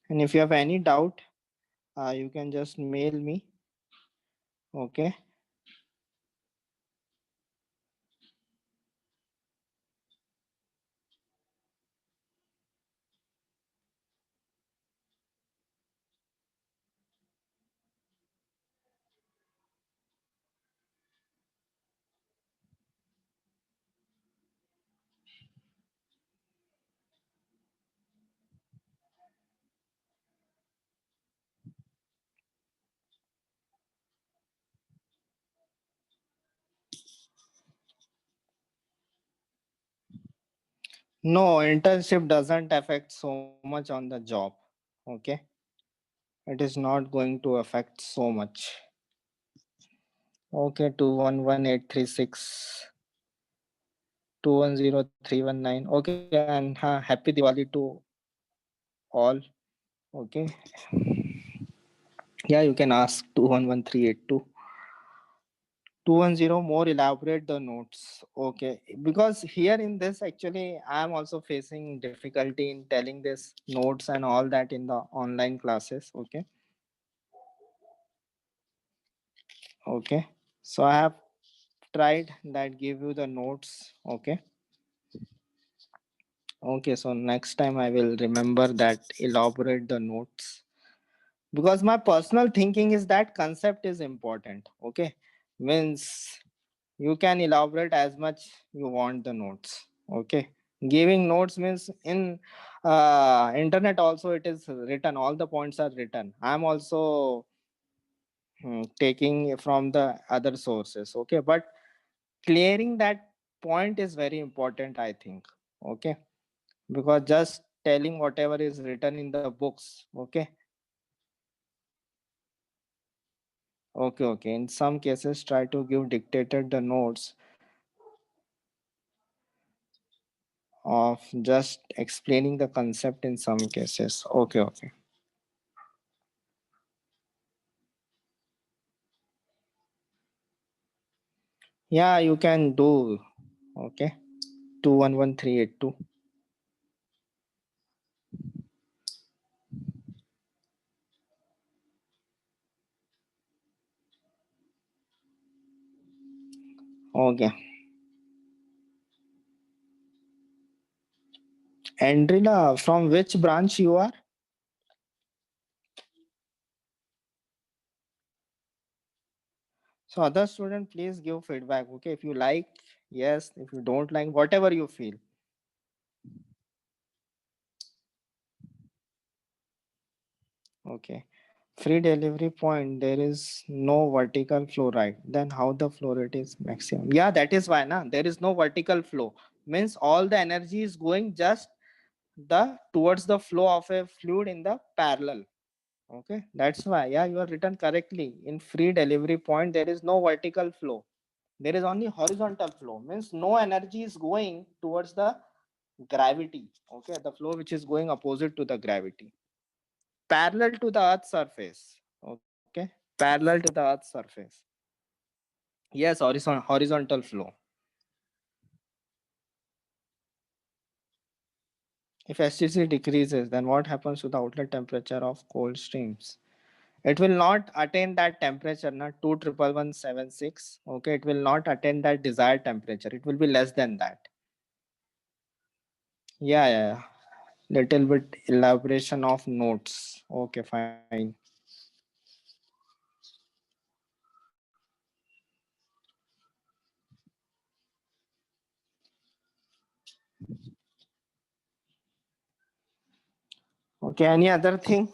And if you have any doubt, you can just mail me. Okay. No, internship doesn't affect so much on the job. Okay. It is not going to affect so much. Okay, 2118362100319. Okay, and happy Diwali to all. Okay, yeah, you can ask 211382 more elaborate the notes. Okay, because here in this actually I am also facing difficulty in telling this notes and all that in the online classes. Okay, okay, so I have tried that give you the notes. Okay, okay, so next time I will remember that elaborate the notes, because my personal thinking is that concept is important. Okay, means you can elaborate as much you want the notes. Okay, giving notes means in internet also it is written, all the points are written. I'm also taking from the other sources. Okay, but clearing that point is very important, I think. Okay, because just telling whatever is written in the books. Okay, okay, in some cases try to give dictated the notes of just explaining the concept in some cases. Okay, okay, yeah, you can do. Okay, 211382. Okay, Andrina, from which branch you are? So other student, please give feedback. Okay, if you like, yes, if you don't like, whatever you feel. Okay, free delivery point, there is no vertical flow, right? Then how the flow rate is maximum? Yeah, that is why na, there is no vertical flow. Means all the energy is going just the towards the flow of a fluid in the parallel. Okay, that's why. Yeah, you are written correctly. In free delivery point, there is no vertical flow. There is only horizontal flow. Means no energy is going towards the gravity. Okay, the flow which is going opposite to the gravity, parallel to the Earth's surface. Okay, parallel to the Earth's surface. Yes, horizontal flow. If STC decreases, then what happens to the outlet temperature of cold streams? It will not attain that temperature, not 21176. Okay, it will not attain that desired temperature. It will be less than that. Yeah. Little bit elaboration of notes. Okay, fine. Okay, any other thing?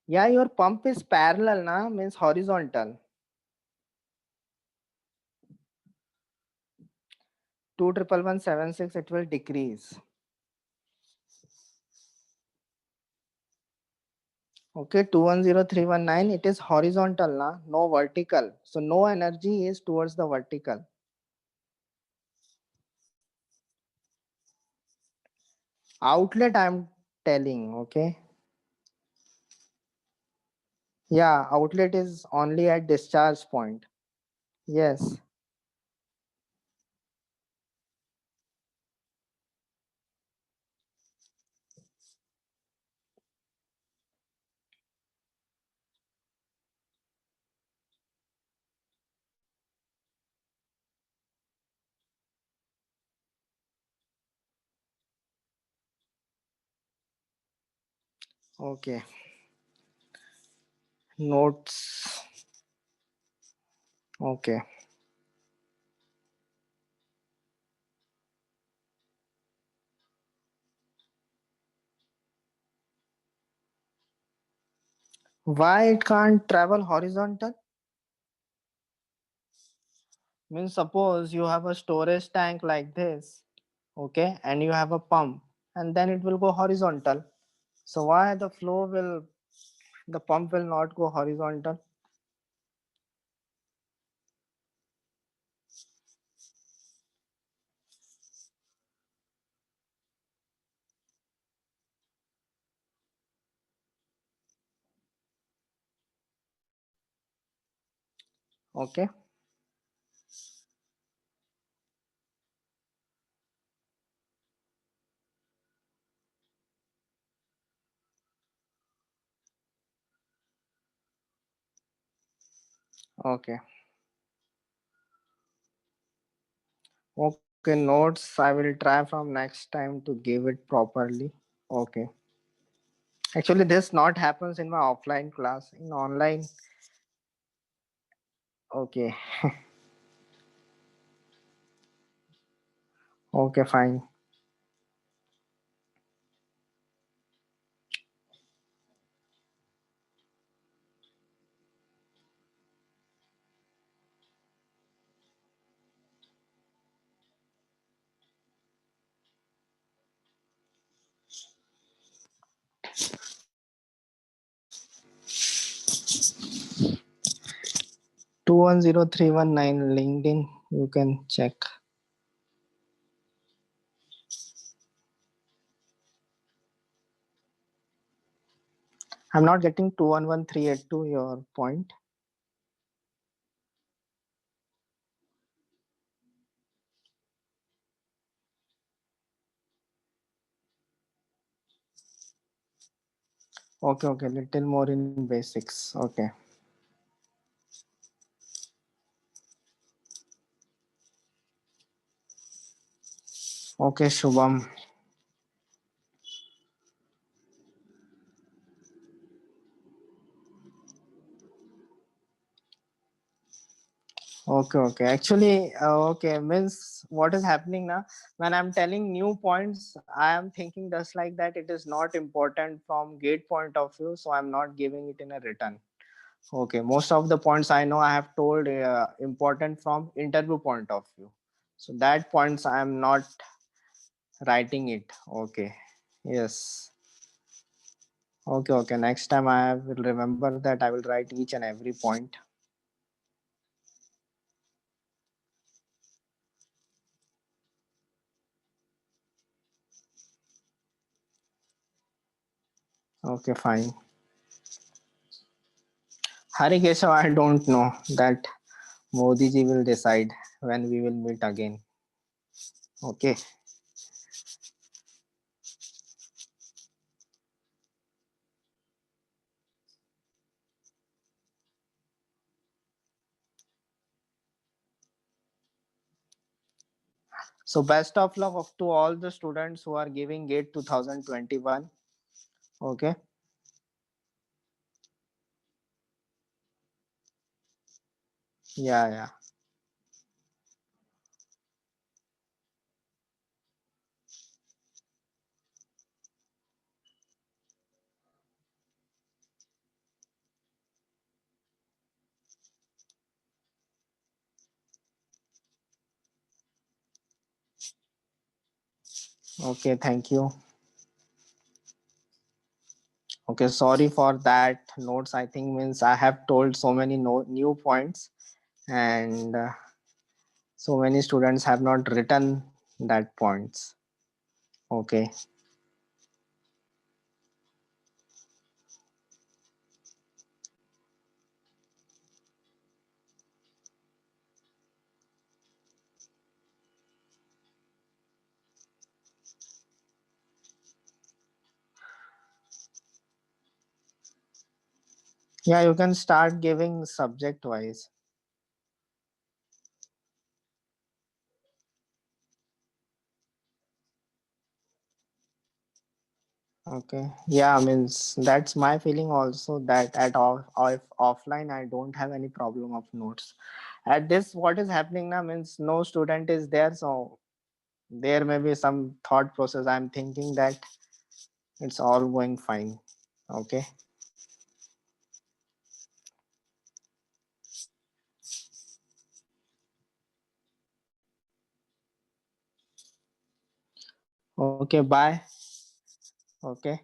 Yeah, your pump is parallel, na, means horizontal. 21176, it will decrease. Okay, 210319, it is horizontal, na, no vertical. So no energy is towards the vertical. Outlet, I'm telling. Okay. Yeah, outlet is only at discharge point. Yes. Okay. Notes. Okay. Why it can't travel horizontal? Means suppose you have a storage tank like this, okay, and you have a pump, and then it will go horizontal. So why the flow will The pump will not go horizontal. Okay. Okay. Okay, notes. I will try from next time to give it properly. Okay. Actually, this not happens in my offline class. In online, okay. Okay, fine. 210319 LinkedIn. You can check. I'm not getting 211382 your point. Okay, okay, little more in basics. Okay. Okay, Shubham. Okay, okay. Actually, okay, means what is happening now? When I'm telling new points, I am thinking just like that it is not important from gate point of view, so I'm not giving it in a written. Okay, most of the points I know I have told important from interview point of view. So that points I am not writing it. Okay. Yes. Okay, okay. Next time I will remember that I will write each and every point. Okay, fine. Hari Keshav, I don't know that Modi ji will decide when we will meet again. Okay. So best of luck to all the students who are giving GATE 2021. Okay. Yeah, yeah. Okay, thank you. Okay, sorry for that. Notes, I think, means I have told so many new points, and so many students have not written that points. Okay. Yeah, you can start giving subject wise. Okay. Yeah, means that's my feeling also that offline I don't have any problem of notes. At this, what is happening now means no student is there, so there may be some thought process. I'm thinking that it's all going fine. Okay. Okay. Bye. Okay.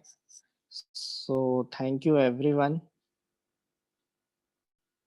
So thank you everyone.